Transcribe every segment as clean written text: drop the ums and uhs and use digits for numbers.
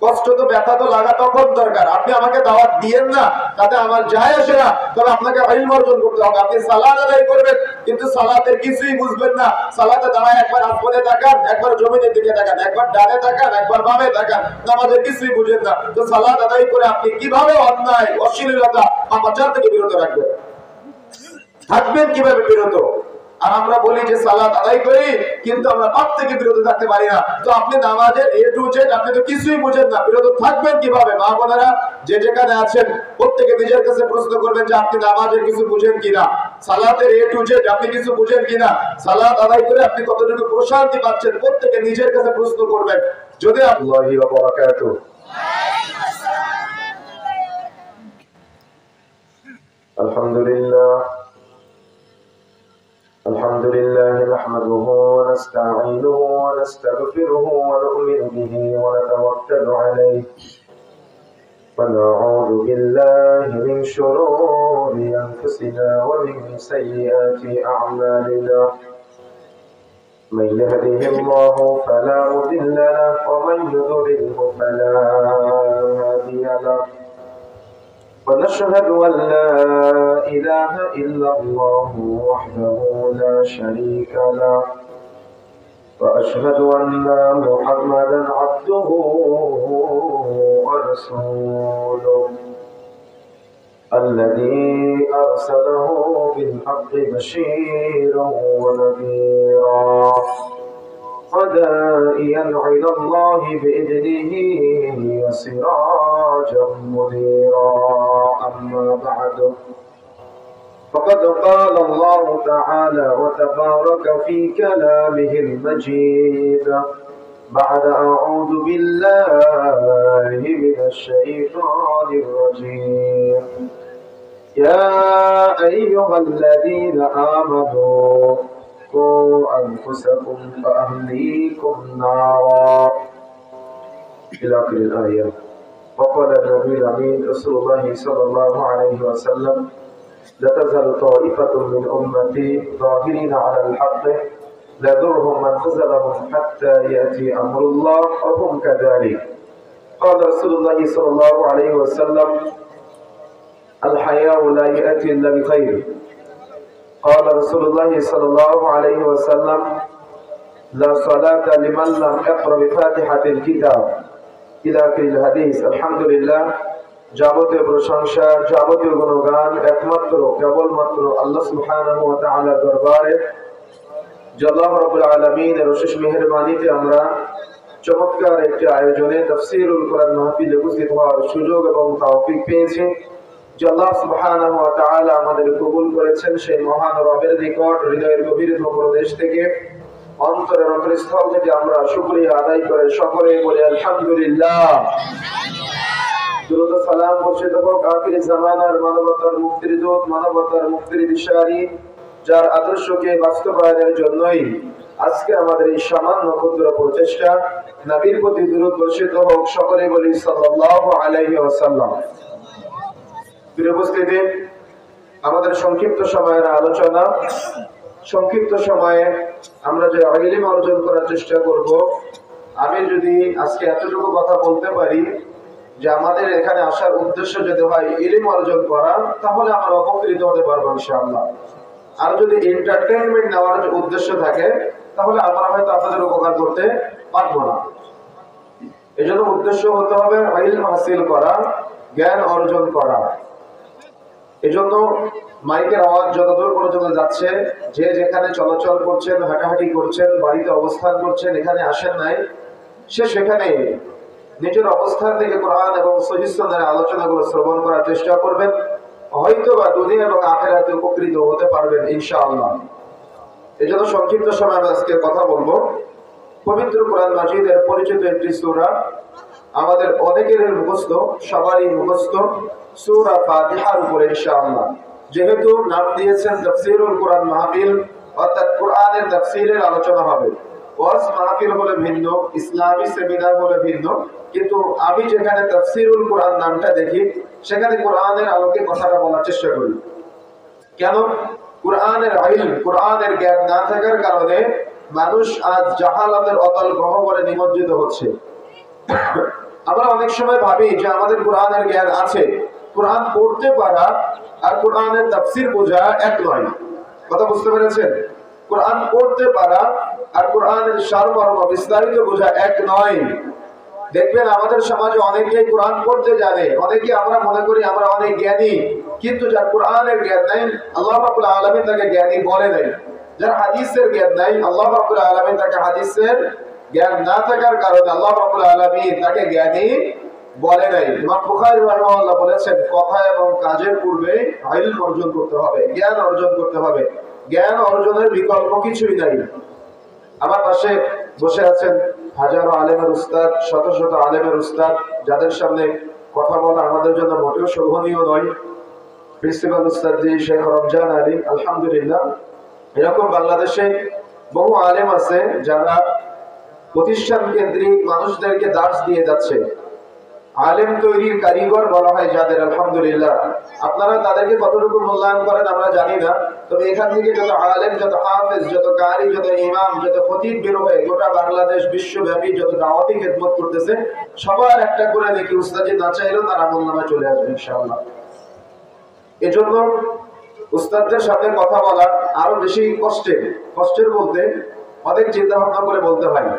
কষ্ট তো ব্যথা তো লাগা তখন দরকার। আপনি আমাকে দাওয়াত দিয়েন না, তাতে আমার যায় আসে না, তবে আপনাকে ইলম অর্জন করতে হবে। আপনি সালাত আদায় করবেন কিন্তু সালাতের কিছুই বুঝবেন না। সালাতে দাঁড়ায় একবার আসমানে তাকান, একবার জমিনের দিকে তাকান, একবার ডানে তাকান, একবার বামে তাকান, নামাজের কিছুই বুঝেন না। তো সালাত আদায় করে আপনি কিভাবে অন্যায় অশ্লীলতা পাপাচার থেকে বিরত রাখবেন, থাকবেন কিভাবে বিরত? আর আমরা বলি যে সালাত আদায় করি কিন্তু আমরা পাপ থেকে বিরত থাকতে পারি না। তো আপনি নামাজের এ টু জেড আপনি তো কিছুই বুঝেন না, বিরত থাকবেন কিভাবে? মা বোনেরা যে যেখানে আছেন প্রত্যেকে নিজের কাছে প্রশ্ন করবেন যে আপনি নামাজের কিছু বুঝেন কিনা, সালাতের এ টু জেড আপনি কিছু বুঝেন কিনা, সালাত আদায় করে আপনি কতটুকু প্রশান্তি পাচ্ছেন, প্রত্যেকে নিজের কাছে প্রশ্ন করবেন। যদি আল্লাহি ওয়া বারাকাতুহু। আলহামদুলিল্লাহ الحمد لله نحمده ونستعينه ونستغفره ونؤمن به ونتوكل عليه ونعوذ بالله من شرور أنفسنا ومن سيئات أعمالنا من يهده الله فلا مضل له ومن يضلله فلا هادي له ونشهد أن لا إله إلا الله وحده لا شريك له وأشهد أن محمدا عبده ورسوله الذي أرسله بالحق بشيرا ونذيرا وداعيا إلى الله بإذنه وسراجا منيرا أما بعد فقد قال الله تعالى وتبارك في كلامه المجيد بعد أعوذ بالله من الشيطان الرجيم يا أيها الذين آمنوا قوا أنفسكم وأهليكم نارا إلى آخر الآية. وقال النبي الأمين رسول الله صلى الله عليه وسلم لا تزال طائفة من أمتي ظاهرين على الحق لا يضرهم من خذلهم حتى يأتي أمر الله وهم كذلك. قال رسول الله صلى الله عليه وسلم الحياء لا يأتي إلا بخير. قال رسول الله صلى الله عليه وسلم لا صلاة لمن لم يقرأ بفاتحة الكتاب إلى آخر الحديث. الحمد لله যাবতীয় প্রশংসা যাবতীয় গুণগান একমাত্র কেবলমাত্র আল্লাহ সুবহানাহু ওয়া তাআলার দরবারে। যে আল্লাহ রাব্বুল আলামিনের অশেষ মেহেরবানিতে আমরা চমৎকার একটি আয়োজনে তাফসীরুল কোরআন মাহফিলে উপস্থিত হওয়ার সুযোগ এবং তৌফিক পেয়েছি। যে আল্লাহ সুবহানাহু ওয়া তাআলা আমাদের কবুল করেছেন সেই মহান রবের নিকট হৃদয়ের গভীরতম প্রদেশ থেকে অন্তরের অন্তরস্থল থেকে আমরা শুকরিয়া আদায় করে সকলে বলি আলহামদুলিল্লাহ। দুরূদ ও সালাম বর্ষিত হোক আখির জামানার মানবতার মুক্তির দূত, মানবতার মুক্তির দিশারি, যার আদর্শকে বাস্তবায়নের জন্যই আজকে আমাদের এই সামান্য ক্ষুদ্র প্রচেষ্টা। নবীর প্রতি দুরূদ বর্ষিত হোক, সকলে বলি সাল্লাল্লাহু আলাইহি ওয়াসাল্লাম। প্রিয় উপস্থিতি, আমাদের সংক্ষিপ্ত সময়ের আলোচনা, সংক্ষিপ্ত সময়ে আমরা যে ইলম অর্জন করার চেষ্টা করব। আমি যদি আজকে এতটুকু কথা বলতে পারি যে আমাদের এখানে আসার উদ্দেশ্য যদি হয় ইলম অর্জন করা, তাহলে আমরা উপকৃত হতে পারবো ইনশাআল্লাহ। আর যদি এন্টারটেইনমেন্ট নেওয়ার উদ্দেশ্য থাকে তাহলে আমরা হয়তো আপনাদের উপকার করতে পারবো না। এজন্য উদ্দেশ্য হতে হবে ইলম হাসিল করা, জ্ঞান অর্জন করা। এজন্য মাইকের আওয়াজ যতদূর পর্যন্ত যাচ্ছে, যে যেখানে চলাচল করছেন, হাঁটাহাঁটি করছেন, বাড়িতে অবস্থান করছেন, এখানে আসেন নাই, সে সেখানে নিজের অবস্থান থেকে কোরআন এবং সহিহ সুন্নাহর আলোচনাগুলো শ্রবণ করার চেষ্টা করবেন। হয়তো বা দুনিয়া এবং আখিরাতে উপকৃত হতে পারবেন ইনশাআল্লাহ। এজন্য সংক্ষিপ্ত সময় আমি আজকে কথা বলবো পবিত্র কোরআন মাজিদের পরিচিত একটি সূরা, আমাদের অনেকেরই মুখস্থ, সবারই মুখস্থ, সূরা ফাতিহার উপরে ইনশাআল্লাহ। যেহেতু নাম দিয়েছেন তাফসীরুল কোরআন মাহফিল, অর্থাৎ কোরআনের তাফসীরের আলোচনা হবে। ওয়াজ মাহফিল হলে ভিন্ন, ইসলামী সেমিনার হলে ভিন্ন, কিন্তু আমি যেখানে তাফসীরুল কোরআন নামটা দেখি সেখানে কোরআনের আলোকে কথাটা বলার চেষ্টা করি। কেন? কোরআনের ইলম, কোরআনের জ্ঞান না থাকার কারণে মানুষ আজ জাহালাতের অতল গহ্বরে নিমজ্জিত হচ্ছে। আমরা অনেক সময় ভাবি যে আমাদের কোরআনের জ্ঞান আছে, কোরআন পড়তে পারা আর কোরআনের তাফসীর বোঝা এক নয়। কথা বুঝতে পেরেছেন? কোরআন পড়তে পারা আর কোরআনের সারমর্ম বিস্তারিত বোঝা এক নয়। দেখবেন আমাদের সমাজে অনেকেই কোরআন পড়তে জানে, অনেকে আমরা মনে করি আমরা অনেক জ্ঞানী, কিন্তু যার কোরআনের জ্ঞান নাই আল্লাহ রাব্বুল আলামিন তাকে জ্ঞানী বলে নাই। যার হাদিসের জ্ঞান নাই আল্লাহ রাব্বুল আলামিন তাকে হাদিসের জ্ঞান না থাকার কারণে আল্লাহ রাব্বুল আলামিন তাকে জ্ঞানী বলে নাই। ইমাম বুখারী রাহিমাহুল্লাহ বলেছেন, কথা এবং কাজের পূর্বে ইলম অর্জন করতে হবে, জ্ঞান অর্জন করতে হবে। জ্ঞান অর্জনের বিকল্প কিছুই নাই। আমার পাশে বসে আছেন হাজারো আলেমের উস্তাদ, শত শত আলেমের উস্তাদ, যাদের সামনে কথা বলা আমাদের জন্য মোটেও শোভনীয় নয়। প্রিন্সিপাল উস্তাদ জি শেখ রমজান আলী, আলহামদুলিল্লাহ। এরকম বাংলাদেশে বহু আলেম আছে যারা প্রতিষ্ঠান কেন্দ্রিক মানুষদেরকে দার্স দিয়ে যাচ্ছে। আলেম তৈরির কারিগর বলা হয় যাদের, আলহামদুলিল্লাহ। আপনারা তাদেরকে কতটুকু মূল্যায়ন করেন আমরা জানি না, তবে এখান থেকে যত আলেম, যত হাফেজ, যত কারি, যত ইমাম, যত খতিব বের হয়ে গোটা বাংলাদেশ বিশ্বব্যাপী যত দাওয়াতি খেদমত করতেছে, সবার একটা করে দেখি উস্তাদি না চাইলেও তার আমলনামায় চলে আসবে ইনশাআল্লাহ। এজন্য উস্তাদদের সাথে কথা বলা আরো বেশি কষ্টের বলতে অনেক চিন্তা ভাবনা করে বলতে হয়,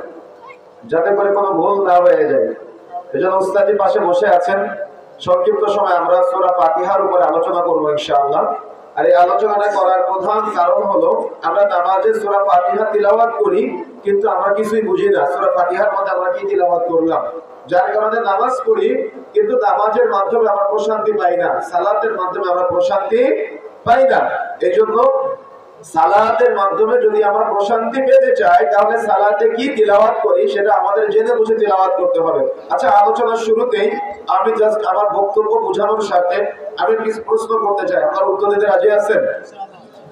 যাতে করে কোনো ভুল না হয়ে যায়। এজন্য উস্তাদি পাশে বসে আছেন। সংক্ষিপ্ত সময় আমরা সূরা ফাতিহার উপরে আলোচনা করবো ইনশাআল্লাহ। আর এই আলোচনাটা করার প্রধান কারণ হলো আমরা নামাজে সূরা ফাতিহা তিলাওয়াত করি, কিন্তু আমরা কিছুই বুঝি না সূরা ফাতিহার মধ্যে আমরা কি তিলাওয়াত করলাম। যার কারণে নামাজ পড়ি, কিন্তু নামাজের মাধ্যমে আমরা প্রশান্তি পাই না, সালাতের মাধ্যমে আমরা প্রশান্তি পাই না। এজন্য সালাতের মাধ্যমে যদি আমরা প্রশান্তি পেতে চাই, তাহলে সালাতে কি তিলাওয়াত করি সেটা আমাদের জেনে বুঝে তিলাওয়াত করতে হবে। আচ্ছা, আলোচনার শুরুতেই আমি জাস্ট আমার বক্তব্য বোঝানোর সাথে আমি কিছু প্রশ্ন করতে চাই। আপনারা উত্তর দিতে রাজি আছেন?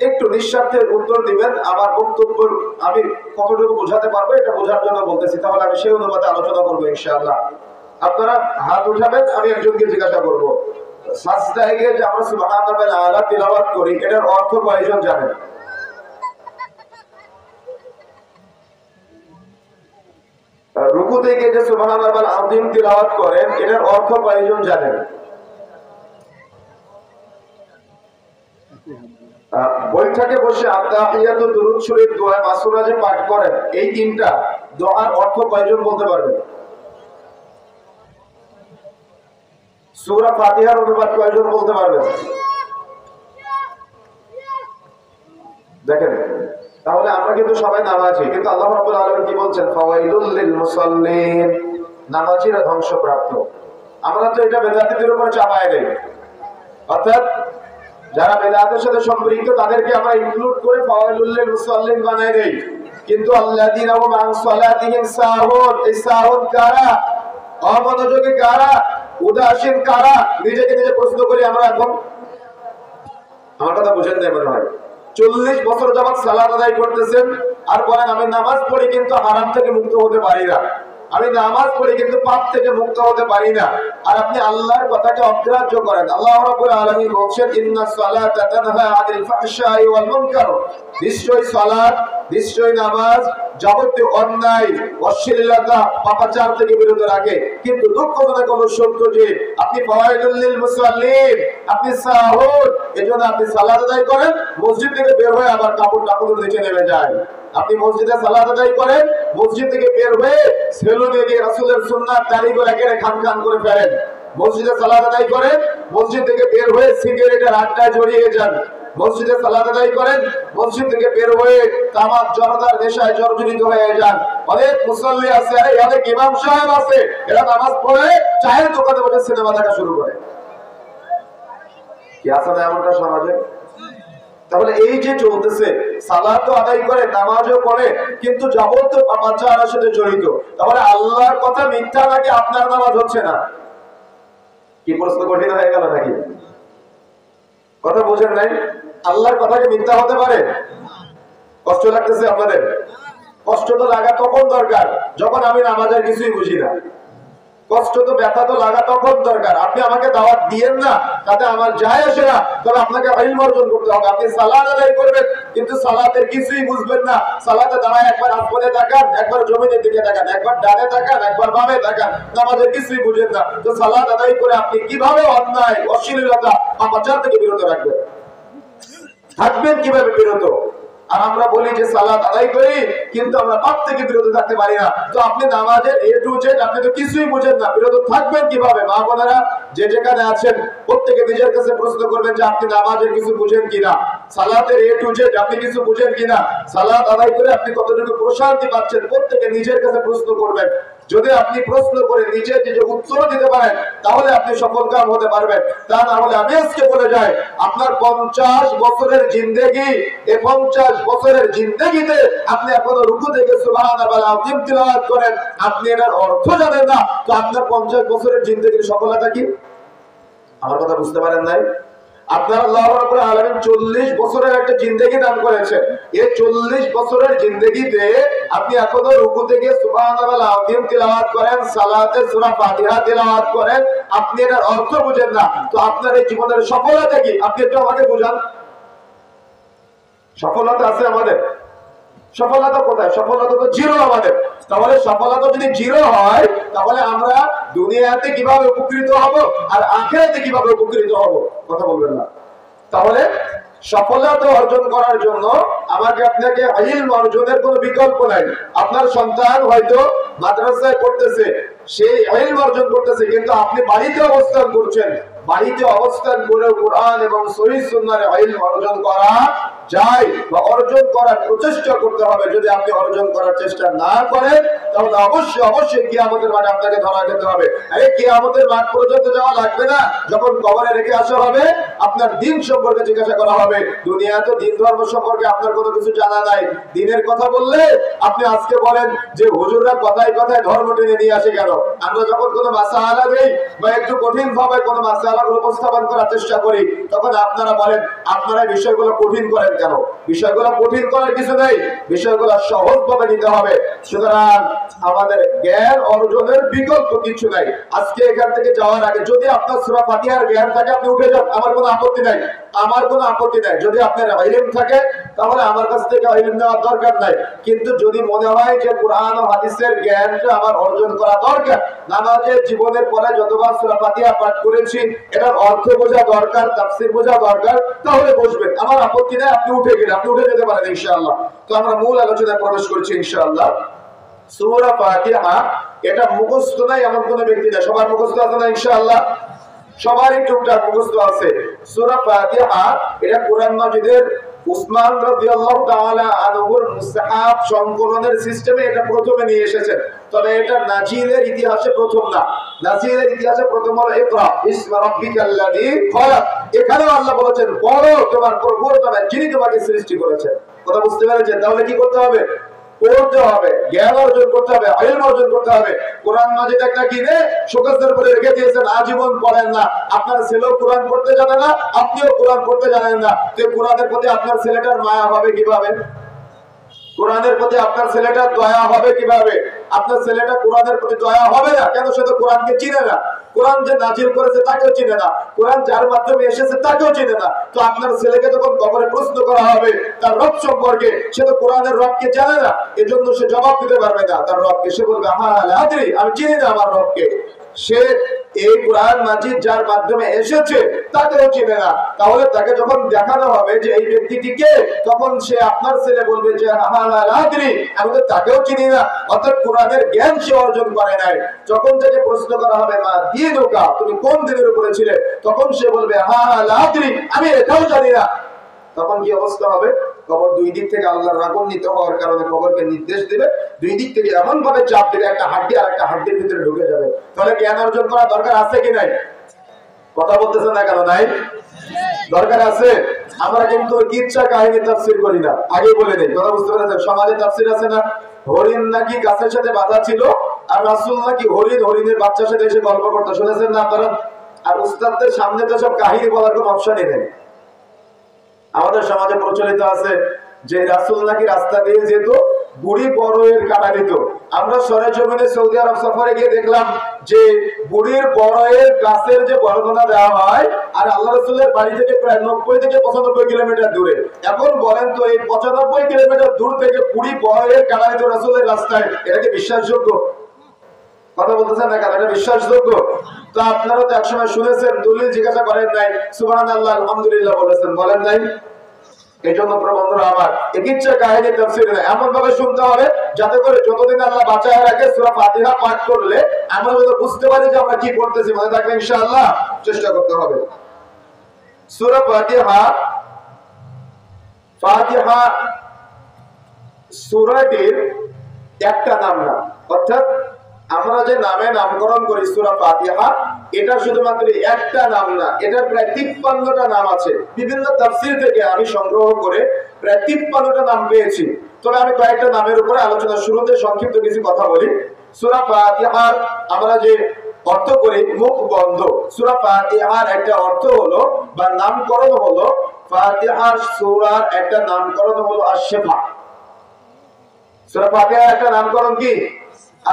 একটু নিঃস্বার্থে উত্তর দিবেন। আমার বক্তব্য আমি কতটুকু বোঝাতে পারবো এটা বোঝার জন্য বলতেছি, তাহলে আমি সেই অনুপাতে আলোচনা করবো ইনশাআল্লাহ। আপনারা হাত উঠাবেন, আমি একজনকে জিজ্ঞাসা করবো, সাজদায় গিয়ে যে আমরা সুবহানাল্লাহিল আলা তিলাওয়াত করি, এটার অর্থ কয়জন জানেন? রুকু থেকে যে সুবহানাল্লাহিল আযীম তিলাওয়াত করেন, এটার অর্থ কয়জন জানেন? বৈঠকে বসে আত্তাহিয়াতু, দুরূদ শরীফ, দোয়া মাসুরা যে পাঠ করেন, এই তিনটা দোয়ার অর্থ কয়জন বলতে পারবেন? সূরা ফাতিহার অনুবাদ কয়জন বলতে পারবেন? দেখেন, তাহলে আমরা কিন্তু সবাই নামাজি, কিন্তু আল্লাহ রাব্বুল আলামিন কি বলছেন? ফাওয়াইলুল লিল মুসাল্লিন, নামাজিরা ধ্বংসপ্রাপ্ত। আমরা তো এটা বেদাতীদের উপর চাপায় দেই, অর্থাৎ যারা বেদাতের সাথে সম্পৃক্ত তাদেরকে আমরা ইনক্লুড করে ফাওয়াইলুল লিল মুসাল্লিন বানাই দেই। কিন্তু আল্লাযীনা হুম আন সালাতিহিম সাহুন, এই সাহুন কারা? অমনোযোগী কারা? উদাসীন কারা? নিজেকে নিজে প্রশ্ন করি আমরা এখন। আমার কথা বুঝেন না মনে হয়। 40 বছর যাবত সালাত আদায় করতেছেন আর বলেন আমি নামাজ পড়ি কিন্তু হারাম থেকে মুক্ত হতে পারি না, আমি নামাজ পড়ি কিন্তু পাপ থেকে মুক্ত হতে পারি না। আর আপনি আল্লাহর কথাকে অগ্রাহ্য করেন। আল্লাহ রাব্বুল আলামিন বলেন, ইন্নাস সালাতা তানহা আনিল ফাহশাই ওয়াল মুনকার, নিশ্চয়ই সালাত, নিশ্চয়ই নামাজ যাবতীয় অন্যায়, অশ্লীলতা, পাপাচার থেকে বিরত রাখে। কিন্তু দুঃখজনক হলো সত্য যে আপনি ফাওয়াইলুল লিল মুসাল্লিন, আপনি সাহুর, এজন্য আপনি সালাত আদায় করেন, মসজিদ থেকে বের হয়ে আবার কাপড় টাপড় নিচে নেমে যায়। আপনি মসজিদে সালাত আদায় করেন, মসজিদ থেকে বের হয়ে সেলুনে গিয়ে রাসূলের সুন্নাত দাড়িগুলো একেবারে খান করে ফেলেন। মসজিদে সালাত আদায় করেন, মসজিদ থেকে বের হয়ে সিগারেটের আড্ডায় জড়িয়ে যান। মসজিদে সালাত আদায় করেন, মসজিদ থেকে বের হয়ে তামাক জর্দার নেশায় জর্জরিত হয়ে যান। অনেক মুসল্লি আছে, অনেক ইমাম সাহেব আছে, এরা নামাজ পড়ে চায়ের দোকানে বসে সিনেমা দেখা শুরু করে। কি আছে না এমনটা সমাজে? তাহলে এই যে চলতেছে, সালাত আদায় করে, নামাজও পড়ে, কিন্তু যাবতীয় পাপাচারের সাথে জড়িত। তাহলে আল্লাহর কথা মিথ্যা নাকি আপনার নামাজ হচ্ছে না? কি প্রশ্ন কঠিন হয়ে গেল নাকি? কথা বুঝেন নাই? আল্লাহর কথা কি মিথ্যা হতে পারে? কষ্ট লাগতেছে আপনাদের? কষ্ট তো লাগা তখন দরকার যখন আমি নামাজের কিছুই বুঝি না। কষ্ট তো ব্যথা তো লাগা তখন দরকার। আপনি আমাকে দাওয়াত দিয়েন না, তাতে আমার যায় আসে না, তবে আপনাকে ইলম অর্জন করতে হবে। আপনি সালাত আদায় করবেন, কিন্তু সালাতের কিছুই বুঝবেন না। সালাতে দাঁড়ায় একবার আসমানে তাকান, একবার জমিনের দিকে তাকান, একবার ডানে তাকান, একবার বামে তাকান, নামাজের কিছুই বুঝেন না। তো সালাত আদায় করে আপনি কিভাবে অন্যায় অশ্লীলতা পাপাচার থেকে বিরত রাখবেন, থাকবেন কিভাবে বিরত? আর আমরা বলি যে সালাত আদায় করি, কিন্তু আমরা পাপ থেকে বিরত থাকতে পারি না। তো আপনি নামাজের এ টু জেড আপনি তো কিছুই বুঝেন না, বিরত থাকবেন কিভাবে? মা বোনেরা যে যেখানে আছেন প্রত্যেকে নিজের কাছে প্রশ্ন করবেন যে আপনি নামাজের কিছু বুঝেন কিনা, সালাতের এ টু জেড আপনি কিছু বুঝেন কিনা, সালাত আদায় করে আপনি কতটুকু প্রশান্তি পাচ্ছেন, প্রত্যেকে নিজের কাছে প্রশ্ন করবেন। যদি আপনি প্রশ্ন করে নিজে নিজে উত্তর দিতে পারেন, তাহলে আপনি সফলকাম হতে পারবেন। তা না হলে আমি আজকে বলে যাই, আপনার 50 বছরের জিন্দেগি, এই 50 বছরের জিন্দেগিতে আপনি এখনো রুকু থেকে সুবহানাল্লাহ আযীম তিলাওয়াত করেন, আপনি এটার অর্থ জানেন না, তো আপনার 50 বছরের জিন্দেগির সফলতা কি? আমার কথা বুঝতে পারেন নাই? আপনার আল্লাহ রাব্বুল আলামিন 40 বছরের একটা জিন্দেগি দান করেছেন। এই 40 বছরের জিন্দেগিতে আপনি এখনো রুকু থেকে সুবহানাল্লাহ আযীম তিলাওয়াত করেন, সালাতে সূরা ফাতিহা তিলাওয়াত করেন, আপনি এটার অর্থ বুঝেন না, তো আপনার এই জীবনের সফলতা কি? আপনি একটু আমাকে বুঝান। সফলতা আছে আমাদের? সফলতা কোথায়? সফলতা তো জিরো আমাদের। তাহলে সফলতা যদি জিরো হয়, তাহলে আমরা দুনিয়াতে কিভাবে উপকৃত হব আর আখিরাতে কিভাবে উপকৃত হব? কথা বলবেন না। তাহলে সফলতা অর্জন করার জন্য আমাকে আপনাকে ইলম অর্জনের কোনো বিকল্প নাই। আপনার সন্তান হয়তো মাদ্রাসায় পড়তেছে, সে ইলম অর্জন করতেছে, কিন্তু আপনি বাড়িতে অবস্থান করছেন। বাড়িতে অবস্থান করে কোরআন এবং সহিহ সুন্নাহর ইলম অর্জন করা যায় বা অর্জন করার প্রচেষ্টা করতে হবে। যদি আপনি অর্জন করার চেষ্টা না করেন, তাহলে অবশ্যই কিয়ামতের মাঠে আপনাকে ধরা খেতে হবে। আরে কিয়ামতের মাঠ পর্যন্ত যাওয়া লাগবে না, যখন কবরে রেখে আসা হবে আপনার দিন সম্পর্কে জিজ্ঞাসা করা হবে। দুনিয়া তো দিন ধর্ম সম্পর্কে আপনার কোনো কিছু জানা নাই। দিনের কথা বললে আপনি আজকে বলেন যে হুজুররা কথায় কথায় ধর্ম টেনে নিয়ে আসে কেন? আমরা যখন কোনো মাসআলা দেই বা একটু কঠিন ভাবে কোনো মাসআলাগুলো উপস্থাপন করার চেষ্টা করি, তখন আপনারা বলেন আপনারা বিষয়গুলো কঠিন করেন কেন? বিষয়গুলো কঠিন করার কিছু নেই, বিষয়গুলো সহজ ভাবে নিতে হবে। সুতরাং আমাদের জ্ঞান অর্জনের বিকল্প কিছু নাই। আজকে এখান থেকে যাওয়ার আগে যদি আপনার সূরা ফাতিহার জ্ঞান থাকে আপনি উঠে যান, আমার কোনো আপত্তি নাই, আমার কোনো আপত্তি নাই। যদি আপনার ইলম থাকে তাহলে আমার কাছ থেকে ইলম নেওয়ার দরকার নাই। কিন্তু যদি মনে হয় যে কুরআন ও হাদিসের জ্ঞানটা আমার অর্জন করা দরকার, নামাজের জীবনের পরে যতবার সূরা ফাতিহা পাঠ করেছি এটার অর্থ বোঝা দরকার, তাফসীর বোঝা দরকার, তাহলে বসবেন, আমার আপত্তি নাই। আপনি উঠে গেলেন, আপনি উঠে যেতে পারেন ইনশাআল্লাহ। তো আমরা মূল আলোচনায় প্রবেশ করছি ইনশাআল্লাহ। সূরা ফাতিহা এটা মুখস্থ নাই এমন কোন ব্যক্তি না, সবার মুখস্থ আছে না ইনশাআল্লাহ? সবারই টুকটাক মুখস্থ আছে। সূরা ফাতিহা এটা কোরআন মাজিদের উসমান রাদিয়াল্লাহু তাআলা আনহুর মুসহাফ সংকলনের সিস্টেমে এটা প্রথমে নিয়ে এসেছেন। তবে এটা নাজিলের ইতিহাসে প্রথম না। নাজিলের ইতিহাসে প্রথম হলো ইকরা ইসমা রাব্বিকাল্লাযী খলাক। এখানেও আল্লাহ বলেছেন পড়ো তোমার প্রভুর নামে যিনি তোমাকে সৃষ্টি করেছেন। কথা বুঝতে পেরেছেন? তাহলে কি করতে হবে? পড়তে হবে, জ্ঞান অর্জন করতে হবে, ইলম অর্জন করতে হবে। কোরআন মাজিদ একটা কিনে শোকেসের উপরে রেখে দিয়েছেন, আজীবন পড়েন না। আপনার ছেলেও কোরআন পড়তে জানে না, আপনিও কোরআন পড়তে জানেন না, তো কোরআনের প্রতি আপনার ছেলেটার মায়া হবে কিভাবে? কোরআনের প্রতি আপনার ছেলেটার দয়া হবে কিভাবে? আপনার ছেলেটা কোরআনের প্রতি দয়া হবে না কেন? সে তো কোরআনকে চিনে না, কোরআন যে নাজিল করেছে তাকেও চিনে না, কোরআন যার মাধ্যমে এসেছে তাকেও চিনে না। তো আপনার ছেলেকে যখন কবরে প্রশ্ন করা হবে তার রব সম্পর্কে, সে তো কোরআনের রবকে জানে না, এজন্য সে জবাব দিতে পারবে না তার রবকে। সে বলবে আমি চিনি না আমার রবকে। সে এই কোরআন মাজিদ যার মাধ্যমে এসেছে তাকেও চিনে না। তাহলে তাকে যখন দেখানো হবে যে এই ব্যক্তিটিকে, তখন সে আপনার ছেলে বলবে যে আমি তো তাকেও চিনি না, অর্থাৎ কোরআনের জ্ঞান সে অর্জন করে নাই। যখন তাকে প্রশ্ন করা হবে মা দীনুকা, তুমি কোন দিনের উপরে ছিলে, তখন সে বলবে আমি এটাও জানি না। তখন কি অবস্থা হবে? কবর দুই দিক থেকে আল্লাহর রাগান্বিত হওয়ার কারণে কবরকে নির্দেশ দিবে, দুই দিক থেকে এমন ভাবে চাপ দিবে একটা হাড্ডি আর একটা হাড্ডির ভিতরে ঢুকে যাবে। তাহলে জ্ঞান অর্জন করা দরকার আছে কি নাই? কথা বলতেছেন না কেন? নাই, দরকার আছে। আমরা কিন্তু কিচ্ছা কাহিনী তাফসীর করি না, আগে বলে নেই। কথা বুঝতে পেরেছেন? সমাজে তাফসীর আছে না, হরিণ নাকি গাছের সাথে বাঁধা ছিল আর রাসূল নাকি হরিণের বাচ্চার সাথে এসে গল্প করতে, শুনেছেন না আপনারা? আর উস্তাদদের সামনে তো সব কাহিনী বলার কোনো অপশনই নেই। আমাদের সমাজে প্রচলিত আছে যে রাসূল নাকি রাস্তা দিয়ে যেত, বুড়ি বড়ের কাটা দিত। আমরা সরেজমিনে সৌদি আরব সফরে গিয়ে দেখলাম যে বুড়ির বড়ের গাছের যে বর্ণনা দেওয়া হয় আর আল্লাহ রাসূলের বাড়ি থেকে প্রায় 90 থেকে 95 কিলোমিটার দূরে। এখন বলেন তো এই 95 কিলোমিটার দূর থেকে বুড়ি বড়ের কাটা দিত রাসূলের রাস্তায়, এটা কি বিশ্বাসযোগ্য? কথা বলতেছেন না কেন? এটা বিশ্বাসযোগ্য? তো আপনারা তো একসময় শুনেছেন, দলিল জিজ্ঞাসা করেন নাই, সুবহানাল্লাহ আলহামদুলিল্লাহ বলেছেন, বলেন নাই? এই জন্য বন্ধুরা আমার ইচ্ছা কাহিনী তাফসীর এমন ভাবে শুনতে হবে যাতে করে যতদিন আল্লাহ বাঁচায় রাখে সূরা ফাতিহা পাঠ করলে আমরা যেন বুঝতে পারি যে আমরা কি করতেছি। মনে থাকবে ইনশাআল্লাহ, চেষ্টা করতে হবে। সূরা ফাতিহা, ফাতিহা সূরাটির একটা নাম না, অর্থাৎ আমরা যে নামে নামকরণ করি সূরা ফাতিহা, এটা শুধুমাত্র একটা নাম না, এটার প্রায় 53টা নাম আছে। বিভিন্ন তাফসীর থেকে আমি সংগ্রহ করে প্রায় 53টা নাম পেয়েছি। তবে আমি কয়েকটা নামের উপরে আলোচনা শুরুতে সংক্ষিপ্ত কিছু কথা বলি। সূরা ফাতিহার আমরা যে অর্থ করি মুখ বন্ধ, সূরা ফাতিহার একটা অর্থ হলো বা নামকরণ হলো, ফাতিহার সূরার একটা নামকরণ হলো আশ-শিফা। সূরা ফাতিহার একটা নামকরণ কি?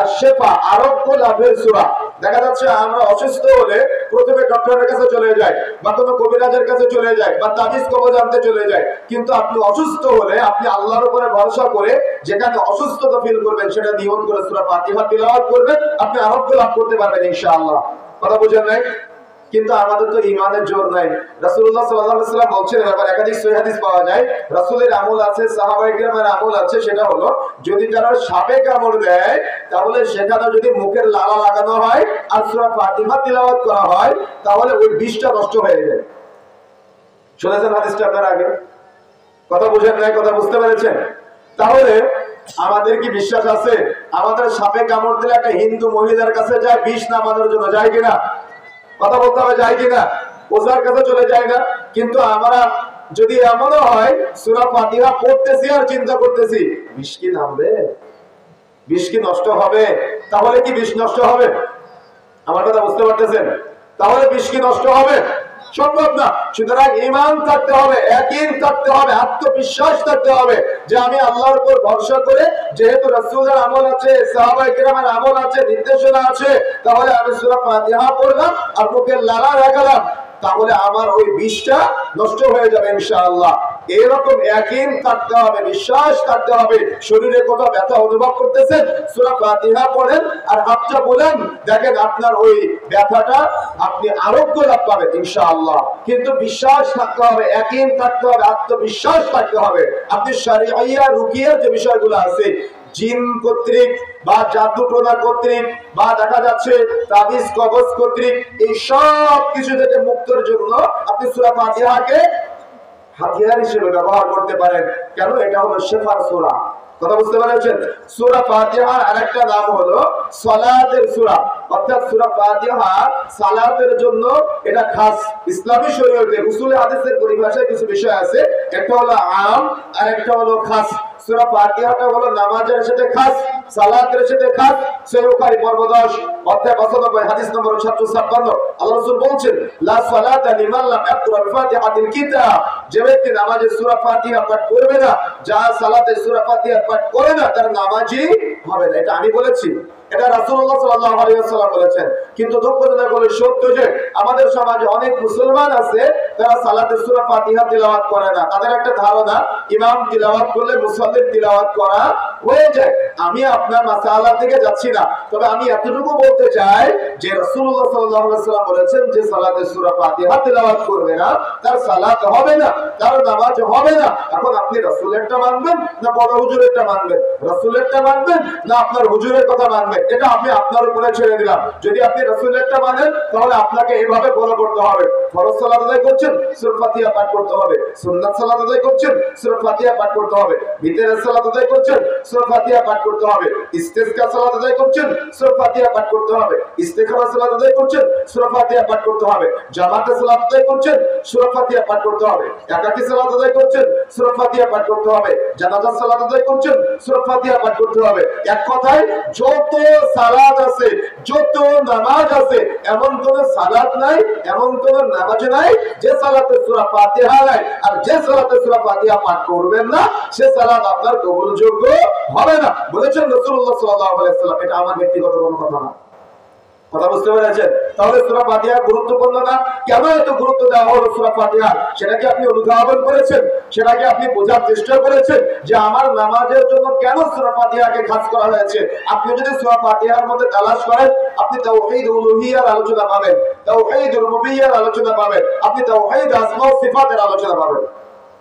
আশ-শিফা, আরোগ্য লাভের সূরা। দেখা যাচ্ছে আমরা অসুস্থ হলে প্রথমে ডক্টরের কাছে চলে যাই বা কোনো কবিরাজের কাছে চলে যাই বা তাবিজ কবজ আনতে চলে যাই, কিন্তু আপনি অসুস্থ হলে আপনি আল্লাহর উপরে ভরসা করে যেখানে অসুস্থতা ফিল করবেন সেটা নিয়ত করে সূরা ফাতিহা তিলাওয়াত করবেন, আপনি আরোগ্য লাভ করতে পারবেন ইনশাআল্লাহ। কথা বুঝেন নাই? কিন্তু আমাদের তো ঈমানের জোর নাই। রাসূলুল্লাহ সাল্লাল্লাহু আলাইহি ওয়াসাল্লাম বলছেন, ব্যাপার একাধিক সহিহ হাদিস পাওয়া যায়, রাসূলের আমল আছে, সাহাবায়ে কিরামের আমল আছে, সেটা হলো যদি কারো সাপে কামড় দেয় তাহলে সেখানে যদি মুখের লালা লাগানো হয় আর সূরা ফাতিহা তিলাওয়াত করা হয় তাহলে ওই বিষটা নষ্ট হয়ে যায়। শুনেছেন হাদিসটা আপনারা আগে? কথা বুঝেন নাই? কথা বুঝতে পেরেছেন? তাহলে আমাদের কি বিশ্বাস আছে আমাদের সাপে কামড় দিলে একটা হিন্দু মহিলার কাছে যায় বিষ নামানোর জন্য, যায় কিনা? কথা বলতে হবে, যায় কিনা? ওজার কাছে চলে যায় না। কিন্তু আমরা যদি এমনও হয় সূরা ফাতিহা পড়তেছি আর চিন্তা করতেছি বিষ কি নামবে, বিষ কি নষ্ট হবে, তাহলে কি বিষ নষ্ট হবে? আমার কথা বুঝতে পারতেছেন? তাহলে বিষ কি নষ্ট হবে? সম্ভব না। সুতরাং ঈমান থাকতে হবে, ইয়াকিন থাকতে হবে, আত্মবিশ্বাস থাকতে হবে যে আমি আল্লাহর উপর ভরসা করে, যেহেতু রাসূলের আমল আছে, সাহাবায়ে কেরামের আমল আছে, নির্দেশনা আছে, তাহলে আমি সূরা ফাতিহা পড়লাম আর মুখের লালা রাখলাম, তাহলে আমার ওই বিষটা নষ্ট হয়ে যাবে ইনশাআল্লাহ। এরকম ইয়াকিন থাকতে হবে, বিশ্বাস থাকতে হবে। শরীরে কোথাও ব্যথা অনুভব করতেছেন, সূরা ফাতিহা পড়েন আর হাতটা বলেন, দেখেন আপনার ওই ব্যথাটা আপনি আরোগ্য লাভ পাবেন ইনশাআল্লাহ। কিন্তু বিশ্বাস থাকতে হবে, ইয়াকিন থাকতে হবে, আত্মবিশ্বাস থাকতে হবে। আপনি শরঈয়া রুকিয়ার যে বিষয়গুলো আছে, জিন কর্তৃক বা জাদু টোনা কর্তৃক বা দেখা যাচ্ছে তাবিজ কবজ কর্তৃক, এই সব কিছু থেকে মুক্তর জন্য আপনি সূরা ফাতিহাকে হাতিয়ার হিসেবে ব্যবহার করতে পারেন। কেন? এটা হলো শিফার সূরা। কথা বুঝতে পেরেছেন? সূরা ফাতিহার আরেকটা নাম হলো সালাতের সূরা, অর্থাৎ সূরা ফাতিহা সালাতের জন্য এটা খাস। ইসলামী শরীয়তে উসুলে হাদিসের পরিভাষায় কিছু বিষয় আছে, একটা হলো আম আর একটা হলো খাস। সূরা ফাতিহাটা হলো নামাজের সাথে খাস, সালাতের সাথে খাস। সহিহ বুখারী পর্ব 10 অধ্যায় 95 হাদিস নম্বর 756 আল্লাহ রাসূল বলছেন, লা সালাতা লিমান লাম ইয়াকরা বিফাতিহাতিল কিতাব, যে ব্যক্তি নামাজে সূরা ফাতিহা পাঠ করবে না, যা সালাতে সূরা ফাতিহা পাঠ করে না, তার নামাজই হবে না। এটা আমি বলেছি, এটা রাসূলুল্লাহ সাল্লাল্লাহু আলাইহি ওয়াসাল্লাম বলেছেন। কিন্তু দুঃখজনক হলো সত্য যে আমাদের সমাজে অনেক মুসলমান আছে তারা সালাতে সূরা ফাতিহা তিলাওয়াত করে না। তাদের একটা ধারণা ইমাম তিলাওয়াত করলে মুসাল্লির তিলাওয়াত করা হয়ে যায়। আমি আপনার মাসালা থেকে যাচ্ছি না, তবে আমি এতটুকু বলতে চাই যে রাসূলুল্লাহ সাল্লাল্লাহু আলাইহি ওয়াসাল্লাম বলেছেন যে সালাতে সূরা ফাতিহা তিলাওয়াত করবে না, তার সালাত হবে না, তার নামাজ হবে না। এখন আপনি রাসূলেরটা মানবেন না বড় হুজুরেরটা মানবেন? রাসূলেরটা মানবেন না আপনার হুজুরের কথা মানবেন? এটা আমি আপনার উপরে ছেড়ে দিলাম। যদি আপনি রাসূলেরটা মানেন তাহলে আপনাকে এইভাবে ফলো করতে হবে। ফরজ সালাত আদায় করছেন, সূরা ফাতিহা পাঠ করতে হবে। সুন্নাত সালাত আদায় করছেন, সূরা ফাতিহা পাঠ করতে হবে। বিতরের সালাত আদায় করছেন, সূরা ফাতিহা পাঠ করতে হবে। ইস্তেসকা সালাত আদায় করছেন, সূরা ফাতিহা পাঠ করতে হবে। ইস্তেখারা সালাত আদায় করছেন, সূরা ফাতিহা পাঠ করতে হবে। জামাতে সালাত আদায় করছেন, সূরা ফাতিহা পাঠ করতে হবে। একাকী সালাত আদায় করছেন, সূরা ফাতিহা পাঠ করতে হবে। জানাজা সালাত আদায় করছেন, সূরা ফাতিহা পাঠ করতে হবে। এক কথায় যত সালাত আছে, যত নামাজ আছে, এমন কোন সালাত নাই, এমন কোন নামাজ নাই যে সালাতে সূরা ফাতিহা নাই। আর যে সালাতে সূরা ফাতিহা পাঠ করবেন না, সে সালাত আপনার কবুলযোগ্য হবে না, বলেছেন রাসূলুল্লাহ সাল্লাল্লাহু আলাইহি ওয়াসাল্লাম। এটা আমার ব্যক্তিগত কোনো কথা না। কথা বুঝতে পেরেছেন? তাহলে সূরা ফাতিহা গুরুত্বপূর্ণ না? কেন এত গুরুত্ব দেওয়া হলো সূরা ফাতিহা? সেটাকে আপনি অনুধাবন করেছেন? সেটাকে আপনি বোঝার চেষ্টা করেছেন যে আমার নামাজের জন্য কেন সূরা ফাতিহাকে খাস করা হয়েছে? আপনি যদি সূরা ফাতিহার মধ্যে তালাশ করেন, আপনি তাওহীদ উলুহিয়ার আলোচনা পাবেন, তাওহীদ রুবুবিয়্যার আলোচনা পাবেন, আপনি তাওহীদ আসমা ও সিফাতের আলোচনা পাবেন।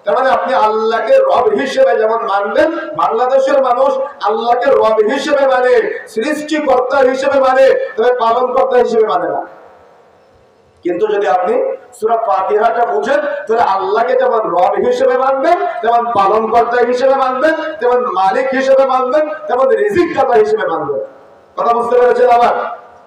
তার মানে আপনি আল্লাহকে রব হিসেবে যেমন মানবেন, বাংলাদেশের মানুষ আল্লাহকে রব হিসেবে মানে, সৃষ্টিকর্তা হিসেবে মানে, তবে পালনকর্তা হিসেবে মানে না। কিন্তু যদি আপনি সূরা ফাতিহাটা বুঝেন, তাহলে আল্লাহকে যেমন রব হিসেবে মানবেন, তেমন পালনকর্তা হিসেবে মানবেন, তেমন মালিক হিসেবে মানবেন, তেমন রিজিকদাতা হিসেবে মানবেন। কথা বুঝতে পেরেছেন? আবার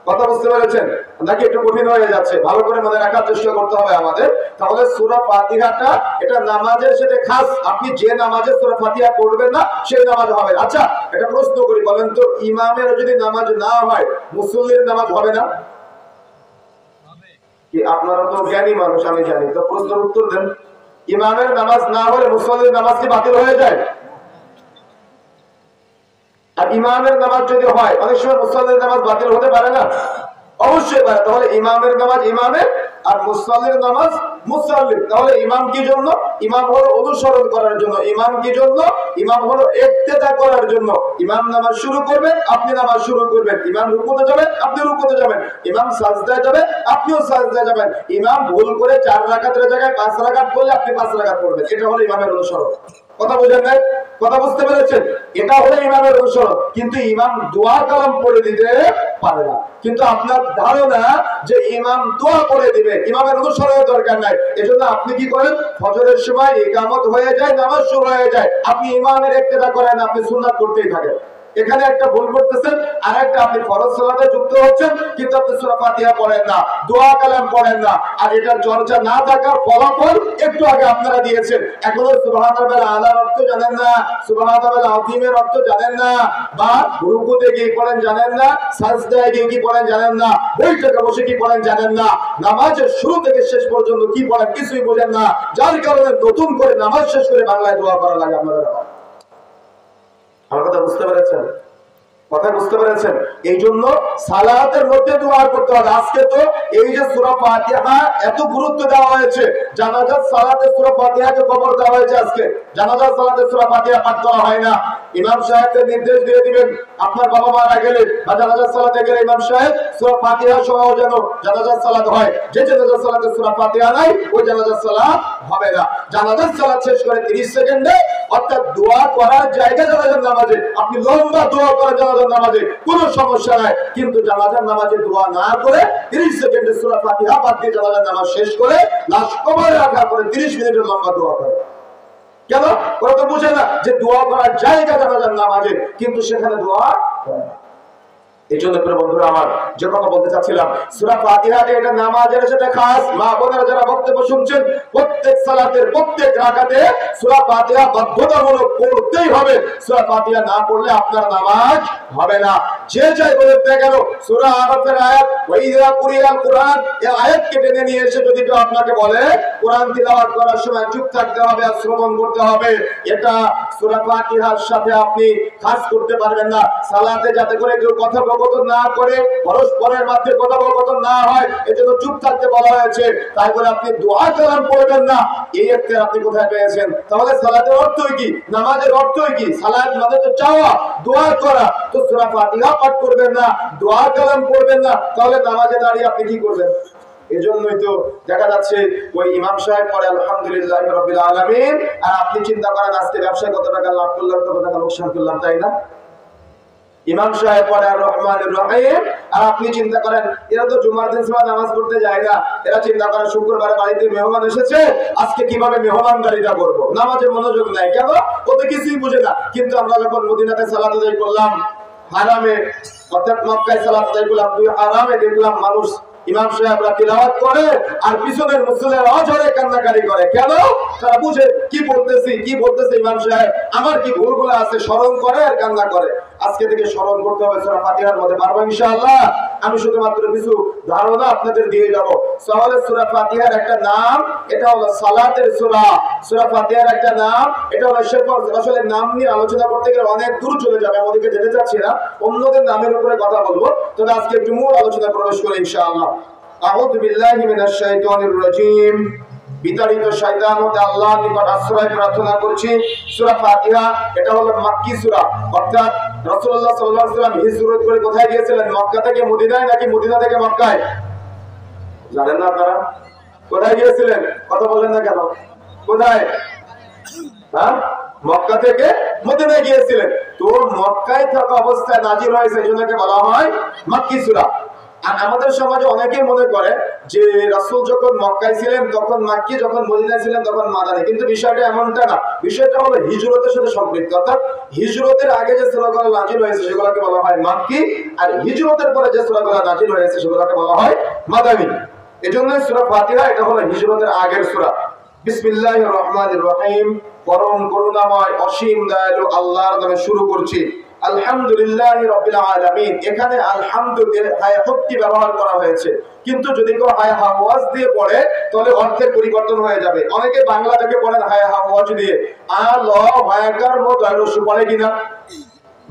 কথা বুঝতে পেরেছেন নাকি একটু কঠিন হয়ে যাচ্ছে? ভালো করে মনে রাখার চেষ্টা করতে হবে আমাদের। তাহলে সূরা ফাতিহাটা এটা নামাজের সাথে খাস। আপনি যে নামাজে সূরা ফাতিহা পড়বেন না, সেই নামাজ হবে। আচ্ছা, এটা প্রশ্ন করি, বলেন তো, ইমামের যদি নামাজ না হয়, মুসল্লির নামাজ হবে না? কি আপনারা তো জ্ঞানী মানুষ, আমি জানি, তো প্রশ্নের উত্তর দেন। ইমামের নামাজ না হলে মুসল্লির নামাজ কি বাতিল হয়ে যায়? আর ইমামের নামাজ যদি হয়, অনেক সময় মুসল্লির নামাজ বাতিল হতে পারে না? অবশ্যই পারে। তাহলে ইমামের নামাজ ইমামের, আর মুসল্লির নামাজ মুসল্লির। তাহলে ইমাম কি জন্য? ইমাম হলো অনুসরণ করার জন্য। ইমাম কি জন্য? ইমাম হলো ইক্তেদা করার জন্য। ইমাম নামাজ শুরু করবেন, আপনি নামাজ শুরু করবেন। ইমাম রুকুতে যাবেন, আপনি রুকুতে যাবেন। ইমাম সাজদায় যাবে, আপনিও সাজদায় যাবেন। ইমাম ভুল করে 4 রাকাতের জায়গায় 5 রাকাত করলে আপনি 5 রাকাত পড়বেন। এটা হলো ইমামের অনুসরণ। কথা বুঝেন নাই? কথা বুঝতে পেরেছেন? এটা হলো ইমামের অনুসরণ। কিন্তু ইমাম দোয়া কালাম পড়ে দিতে পারে না। কিন্তু আপনার ধারণা যে ইমাম দোয়া পড়ে দিবে, ইমামের অনুসরণের দরকার নাই। এজন্য আপনি কি করেন? ফজরের সময় ইকামত হয়ে যায়, নামাজ শুরু হয়ে যায়, আপনি ইমামের ইক্তেদা করেন, আপনি সুন্নাত করতেই থাকেন। এখানে একটা ভুল করতেছেন। আর একটা, আপনি ফরজ সালাতে যুক্ত হচ্ছেন, কিন্তু আপনি সূরা ফাতিহা পড়েন না, দোয়া কালাম পড়েন না। আর এটার চর্চা না থাকার ফলাফল একটু আগে আপনারা দিয়েছেন। এখনো সুবহানাল্লাহিল আলার অর্থ জানেন না, সুবহানাল্লাহিল আযীমের অর্থ জানেন না, বা রুকুতে গিয়ে পড়েন জানেন না, সাজদায় গিয়ে কি পড়েন জানেন না, বৈঠকে বসে কি পড়েন জানেন না, নামাজের শুরু থেকে শেষ পর্যন্ত কি পড়েন কিছুই বোঝেন না। যার কারণে নতুন করে নামাজ শেষ করে বাংলায় দোয়া করা লাগে আপনাদের। আমার কথা বুঝতে পেরেছেন? কথা বুঝতে পেরেছেন? এই জন্য সালাতের মধ্যে দোয়া করতে হবে। আজকে তো এই যে সূরা ফাতিহা এত গুরুত্ব দেওয়া হয়েছে, জানাজার সালাতে সূরা ফাতিহাকে কবর দেওয়া হয়েছে। আজকে জানাজার সালাতে সূরা ফাতিহা পাঠ করা হয় না। ইমাম সাহেবকে নির্দেশ দিয়ে দিবেন, আপনার বাবা মারা গেলে বা জানাজার সালাতে গেলে ইমাম সাহেব সূরা ফাতিহা সহ যেন জানাজার সালাত হয়। যে জানাজার সালাতে সূরা ফাতিহা নাই, ওই জানাজার সালাত হবে না। জানাজার সালাত শেষ করে 30 সেকেন্ডে, অর্থাৎ দোয়া করার জায়গা জানাজার নামাজে আপনি লম্বা দোয়া করেন জানাজার নামাজে, কোনো সমস্যা নাই। কিন্তু জানাজার নামাজে দোয়া না করে 30 সেকেন্ডে সূরা ফাতিহা বাদ দিয়ে জানাজার নামাজ শেষ করে লাশ কবরে রাখার পরে 30 মিনিটের লম্বা দোয়া করে। কেন? ওরা তো বুঝে না যে দোয়া করার জায়গা জানাজার নামাজে, কিন্তু সেখানে দোয়া করে না। এই জন্য বন্ধুরা আমার, যে কথা বলতে চাচ্ছিলাম, সূরা ফাতিহাতে এটা নামাজের সাথে খাস। মা বোনেরা যারা বক্তব্য শুনছেন, প্রত্যেক সালাতের প্রত্যেক রাকাতে সূরা ফাতিহা বাধ্যতামূলক পড়তেই হবে। সূরা ফাতিহা না পড়লে আপনার নামাজ হবে না। যে যাই বলতে গেল সূরা আরাফের আয়াত, ওয়াইযা কুরিয়াল কুরআন, এই আয়াতকে টেনে নিয়ে এসে যদি কেউ আপনাকে বলে কোরআন তিলাওয়াত করার সময় চুপ থাকতে হবে আর শ্রবণ করতে হবে, এটা সূরা ফাতিহার সাথে আপনি খাস করতে পারবেন না। সালাতে যাতে করে কেউ কথোপকথন না করে, পরস্পরের মধ্যে কথোপকথন না হয়, এজন্য চুপ থাকতে বলা হয়েছে। তাই বলে আপনি দোয়া কালাম পড়বেন না, এই একটা আপনি কোথায় পেয়েছেন? তাহলে সালাতের অর্থই কি? নামাজের অর্থই কি? সালাত মানে তো চাওয়া, দোয়া করা। তো সূরা ফাতিহা পাঠ করবেন না, দোয়া কালাম পড়বেন না, তাহলে নামাজে দাঁড়িয়ে আপনি কি করবেন? এজন্যই তো দেখা যাচ্ছে ওই ইমাম সাহেব পড়ে আলহামদুলিল্লাহি রাব্বিল আলামিন, আর আপনি চিন্তা করেন আজকে ব্যবসায় কত টাকা লাভ করলাম, কত টাকা লোকসান করলাম, তাই না? ইমাম সাহেব পড়ে আর রহমানির রহিম, আর আপনি চিন্তা করেন এরা তো জুমার দিন সবাই নামাজ পড়তে যায় না, এরা চিন্তা করে শুক্রবারে বাড়িতে মেহমান এসেছে, আজকে কিভাবে মেহমানদারিটা করব, নামাজে মনোযোগ নাই। কেন? ও তো কিছুই বুঝে না। কিন্তু আমরা যখন মদিনাতে সালাত আদায় করলাম, হারামে অর্থাৎ মক্কায় সালাত আদায় করলাম, দুই হারামে দেখলাম মানুষ ইমাম সাহেবরা তিলাওয়াত করে আর পিছনের মুসল্লিরা অঝরে কান্নাকারি করে। কেন? তারা বুঝে কি বলতেছে ইমাম সাহেব, আমার কি ভুলগুলো আছে স্মরণ করে আর কান্না করে। আজকে থেকে স্মরণ করতে হবে সূরা ফাতিহার মধ্যে। পারবো ইনশাআল্লাহ? আমি শুধুমাত্র কিছু ধারণা আপনাদের দিয়ে যাব। তাহলে সূরা ফাতিহার একটা নাম, এটা হলো সালাতের সূরা। সূরা ফাতিহার একটা নাম, এটা হলো শেফা। আসলে নাম নিয়ে আলোচনা করতে গেলে অনেক দূর চলে যাবে, আমাদেরকে যেতে চাচ্ছি না, অন্যদের নামের উপরে কথা বলবো। তবে আজকে একটু মূল আলোচনা প্রবেশ করি ইনশাআল্লাহ। আউযু বিল্লাহি মিনাশ শাইতানির রাজীম। বিতাড়িত শয়তান হতে আল্লাহর নিকট আশ্রয় প্রার্থনা করছি। সূরা ফাতিহা এটা হলো মাক্কি সূরা, অর্থাৎ রাসূলুল্লাহ সাল্লাল্লাহু আলাইহি ওয়াসাল্লাম হিজরত করে কোথায় গিয়েছিলেন? মক্কা থেকে মদিনায় নাকি মদিনা থেকে মক্কায়? জানেন না আপনারা? কোথায় গিয়েছিলেন? কথা বলেন না কেন? কোথায়? হ্যাঁ, মক্কা থেকে মদিনায় গিয়েছিলেন। তো মক্কায় থাকা অবস্থায় নাজিল হয়েছে, এজন্যকে বলা হয় মাক্কি সূরা। আর আমাদের সমাজে অনেকেই মনে করে যে রাসূল যখন মক্কায় ছিলেন তখন মাক্কি, যখন মদিনায় ছিলেন তখন মাদানী। কিন্তু বিষয়টা এমনটা না। বিষয়টা হলো হিজরতের সাথে সম্পৃক্ত। অর্থাৎ হিজরতের আগে যে সূরাগুলো নাজিল হয়েছে সেগুলোকে বলা হয় মাক্কি, আর হিজরতের পরে যে সূরাগুলো নাজিল হয়েছে সেগুলোকে বলা হয় মাদানী। এজন্যই সূরা ফাতিহা এটা হলো হিজরতের আগের সূরা। বিসমিল্লাহির রহমানির রহিম। পরম করুণাময় অসীম দয়ালু আল্লাহর নামে শুরু করছি। আলহামদুলিল্লাহি রাব্বিল আলামিন। এখানে আলহামদুলিল্লাহ হায়াতি ব্যবহার করা হয়েছে, কিন্তু যদি কেউ হায় হাওয়াজ দিয়ে পড়ে তাহলে অর্থের পরিবর্তন হয়ে যাবে। অনেকে বাংলা থেকে পড়েন হায় হাওয়াজ দিয়ে, আল হায়াকার মতো আরশ পড়ে কিনা?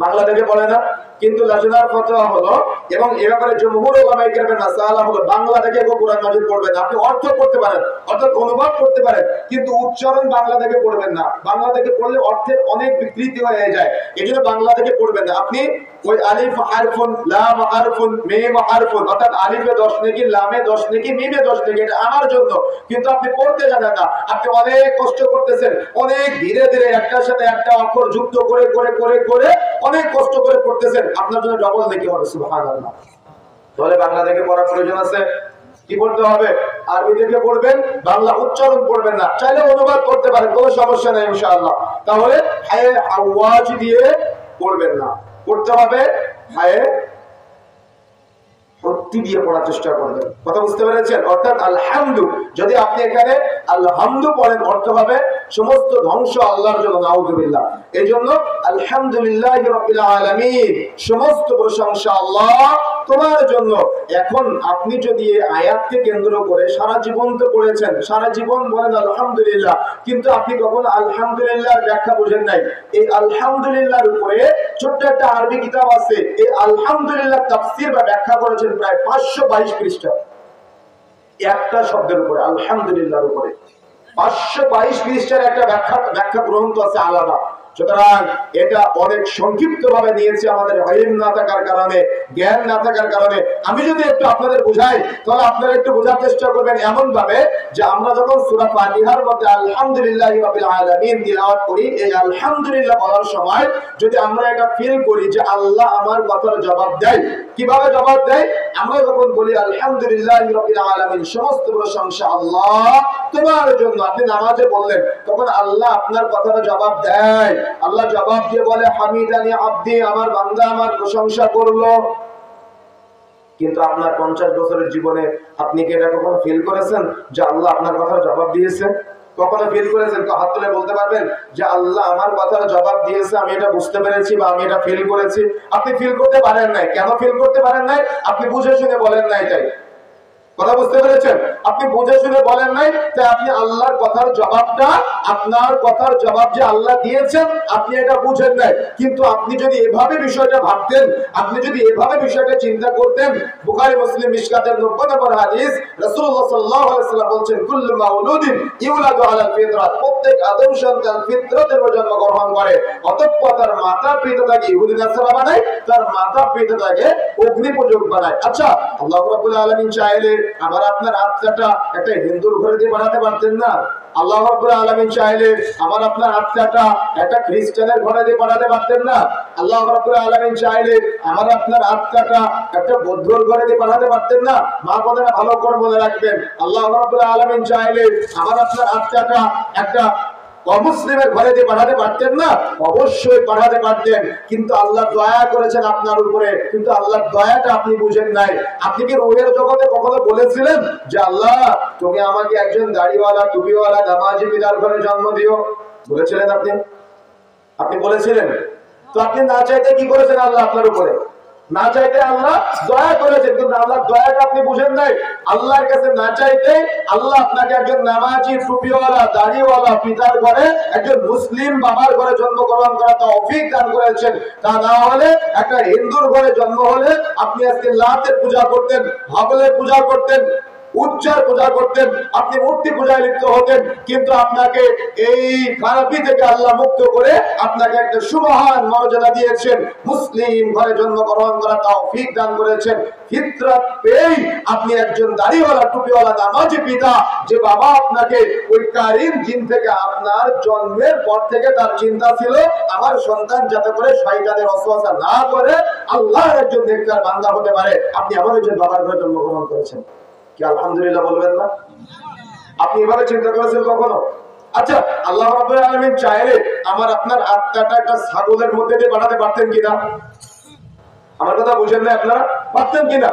বাংলা থেকে পড়ে না। কিন্তু লাজনার ফতোয়া হলো, এবং এ ব্যাপারে জমহুর উলামায়ে কেরামের মাসআলা হলো, বাংলা থেকে কেউ কোরআন মাজিদ পড়বেন না। আপনি অর্থ করতে পারেন, অর্থাৎ অনুবাদ করতে পারেন, কিন্তু উচ্চারণ বাংলা থেকে পড়বেন না। বাংলা থেকে পড়লে অর্থের অনেক বিকৃতি হয়ে যায়, এজন্য বাংলা থেকে পড়বেন না। আপনি ওই আলিফ হারফুন, লাম হারফুন, মিম হারফুন, অর্থাৎ আলিফে 10 নেকি, লামে 10 নেকি, মিমে 10 নেকি, এটা আমার জন্য। কিন্তু আপনি পড়তে জানেন না, আপনি অনেক কষ্ট করতেছেন, অনেক ধীরে ধীরে একটার সাথে একটা অক্ষর যুক্ত করে করে করে করে অনেক কষ্ট করে পড়তেছেন, আপনার জন্য ডবল নেকি হবে। সুবহানাল্লাহ। তাহলে বাংলা থেকে পড়ার প্রয়োজন আছে। কি পড়তে হবে? আরবি থেকে পড়বেন, বাংলা উচ্চারণ পড়বেন না। চাইলে অনুবাদ করতে পারেন, কোনো সমস্যা নেই ইনশাআল্লাহ। তাহলে হায়ে আওয়াজ দিয়ে পড়বেন না, পড়তে হবে হায়ে ভক্তি দিয়ে পড়ার চেষ্টা করবেন। কথা বুঝতে পেরেছেন? অর্থাৎ আলহামদু, যদি আপনি এখানে আলহামদু পড়েন অর্থ হবে সমস্ত ধ্বংস আল্লাহর জন্য, নাউযুবিল্লাহ। এই জন্য আলহামদুলিল্লাহি রাব্বিল আলামিন, সমস্ত প্রশংসা আল্লাহ তোমার জন্য। এখন আপনি যদি এই আয়াতকে কেন্দ্র করে সারা জীবন তো পড়েছেন, সারা জীবন বলেন আলহামদুলিল্লাহ, কিন্তু আপনি কখনো আলহামদুলিল্লাহর ব্যাখ্যা বুঝেন নাই। এই আলহামদুলিল্লাহর উপরে ছোট্ট একটা আরবি কিতাব আছে, এই আলহামদুলিল্লাহ তাফসীর বা ব্যাখ্যা করেছেন প্রায় 522 পৃষ্ঠা একটা শব্দের উপরে, আলহামদুলিল্লাহর উপরে 522 পৃষ্ঠার একটা ব্যাখ্যা গ্রন্থ আছে আলাদা। সুতরাং এটা অনেক সংক্ষিপ্ত ভাবে নিয়েছি আমাদের ইলম না থাকার কারণে, জ্ঞান না থাকার কারণে। আমি যদি একটু আপনাদের বুঝাই তাহলে আপনারা একটু বোঝার চেষ্টা করবেন এমন ভাবে যে আমরা যখন সূরা ফাতিহার মধ্যে আলহামদুলিল্লাহি রাব্বিল আলামিন তিলাওয়াত করি, এই আলহামদুলিল্লাহ বলার সময় যদি আমরা এটা ফিল করি যে আল্লাহ আমার কথার জবাব দেয়, কিভাবে জবাব দেয়? আমরা যখন বলি আলহামদুলিল্লাহি রাব্বিল আলামিন, সমস্ত প্রশংসা আল্লাহ তোমার জন্য, আপনি নামাজে বললেন, তখন আল্লাহ আপনার কথাটা জবাব দেয়। আল্লাহ জবাব দিয়ে বলে হামিদানি আব্দি, আমার বান্দা আমার প্রশংসা করলো। কিন্তু আপনার 50 বছরের জীবনে আপনি কি এটা কখনো ফিল করেছেন যে আল্লাহ আপনার কথার জবাব দিয়েছে? কখনো ফিল করেছেন? তো হাত তুলে বলতে পারবেন যে আল্লাহ আমার কথার জবাব দিয়েছে, আমি এটা বুঝতে পেরেছি বা আমি এটা ফিল করেছি? আপনি ফিল করতে পারেন নাই। কেন ফিল করতে পারেন নাই? আপনি বুঝে শুনে বলেন নাই, তাই। কথা বুঝতে পেরেছেন? আপনি বুঝে শুনে বলেন নাই, তাই আপনি আল্লাহর কথার জবাবটা, আপনার কথার জবাব যে আল্লাহ দিয়েছেন আপনি এটা বুঝেন নাই। কিন্তু আপনি যদি এভাবে বিষয়টা ভাবতেন, আপনি যদি এভাবে বিষয়টা চিন্তা করতেন, বুখারী মুসলিম মিশকাতের 90 নম্বর হাদিস, রাসূলুল্লাহ সাল্লাল্লাহু আলাইহি ওয়াসাল্লাম বলেন কুল্লু মাউলুদিন ইউলাদু আলাল ফিতরাত, প্রত্যেক আদম সন্তান ফিতরতের উপর জন্মগ্রহণ করে, অতঃপর তার মাতা পিতাকে ইহুদি নাসারা বানায়, তার মাতা পিতাকে অগ্নি পূজক বানায়। আচ্ছা, আল্লাহ রাব্বুল আলামিন চাইলে আবার আপনার আত্মাটা একটা হিন্দুর ঘরে দিয়ে বানাতে পারতেন না? আল্লাহ রাব্বুল আলামিন চাইলে আমার আপনার আত্মাটা একটা খ্রিস্টানের ঘরে দিয়ে বানাতে পারতেন না? আল্লাহ রাব্বুল আলামিন চাইলে আমার আপনার আত্মাটা একটা বৌদ্ধর ঘরে দিয়ে বানাতে পারতেন না? মা বোনেরা ভালো করে মনে রাখবেন, আল্লাহ রাব্বুল আলামিন চাইলে আমার আপনার আত্মাটা একটা অমুসলিমের ঘরে দিয়ে পাঠাতে পারতেন না? অবশ্যই পাঠাতে পারতেন। কিন্তু আল্লাহ দয়া করেছেন আপনার উপরে, কিন্তু আল্লাহর দয়াটা আপনি বুঝেন নাই। আপনি কি রূহের জগতে কখনো বলেছিলেন যে আল্লাহ তুমি আমাকে একজন দাড়িওয়ালা টুপিওয়ালা নামাজি পিতার ঘরে জন্ম দিও? বলেছিলেন আপনি? আপনি বলেছিলেন? তো আপনি না চাইতে কি করেছেন আল্লাহ আপনার উপরে? না চাইতে আল্লাহ দয়া করেছেন, কিন্তু আল্লাহ দয়াটা আপনি বুঝেন নাই। আল্লাহর কাছে না চাইতে আল্লাহ আপনাকে একজন নামাজি, টুপিওয়ালা, দাড়িওয়ালা পিতার ঘরে, একজন মুসলিম বাবার ঘরে জন্মগ্রহণ করা তৌফিক দান করেছেন। তা না হলে একটা হিন্দুর ঘরে জন্ম হলে আপনি আজকে লাতের পূজা করতেন, ভাবলের পূজা করতেন, উচ্চার পূজা করতেন, আপনি মূর্তি পূজায় লিপ্ত হতেন। কিন্তু আপনাকে এই খারাপি থেকে আল্লাহ মুক্ত করে আপনাকে একটা সুমহান মর্যাদা দিয়েছেন, মুসলিম ঘরে জন্মগ্রহণ করা তৌফিক দান করেছেন। ফিতরাত পেয়েই আপনি একজন দাড়িওয়ালা, টুপিওয়ালা, নামাজি পিতা, যে বাবা আপনাকে ওই কারিম জিন থেকে আপনার জন্মের পর থেকে তার চিন্তা ছিল আমার সন্তান যাতে করে শয়তানের ওয়াসওয়াসা না করে আল্লাহর একজন নেককার বান্দা হতে পারে, আপনি আমাদের যে বাবার ঘরে জন্মগ্রহণ করেছেন। কি আলহামদুলিল্লাহ বলবেন না? আপনি এভাবে চিন্তা করেছেন কখনো? আচ্ছা, আল্লাহ রাব্বুল আলামিন চাইলে আমার আপনার আত্মাটা একটা ছাগলের মধ্যে দিয়ে বানাতে পারতেন কিনা? আমার কথা বুঝেন না আপনারা? পারতেন কিনা?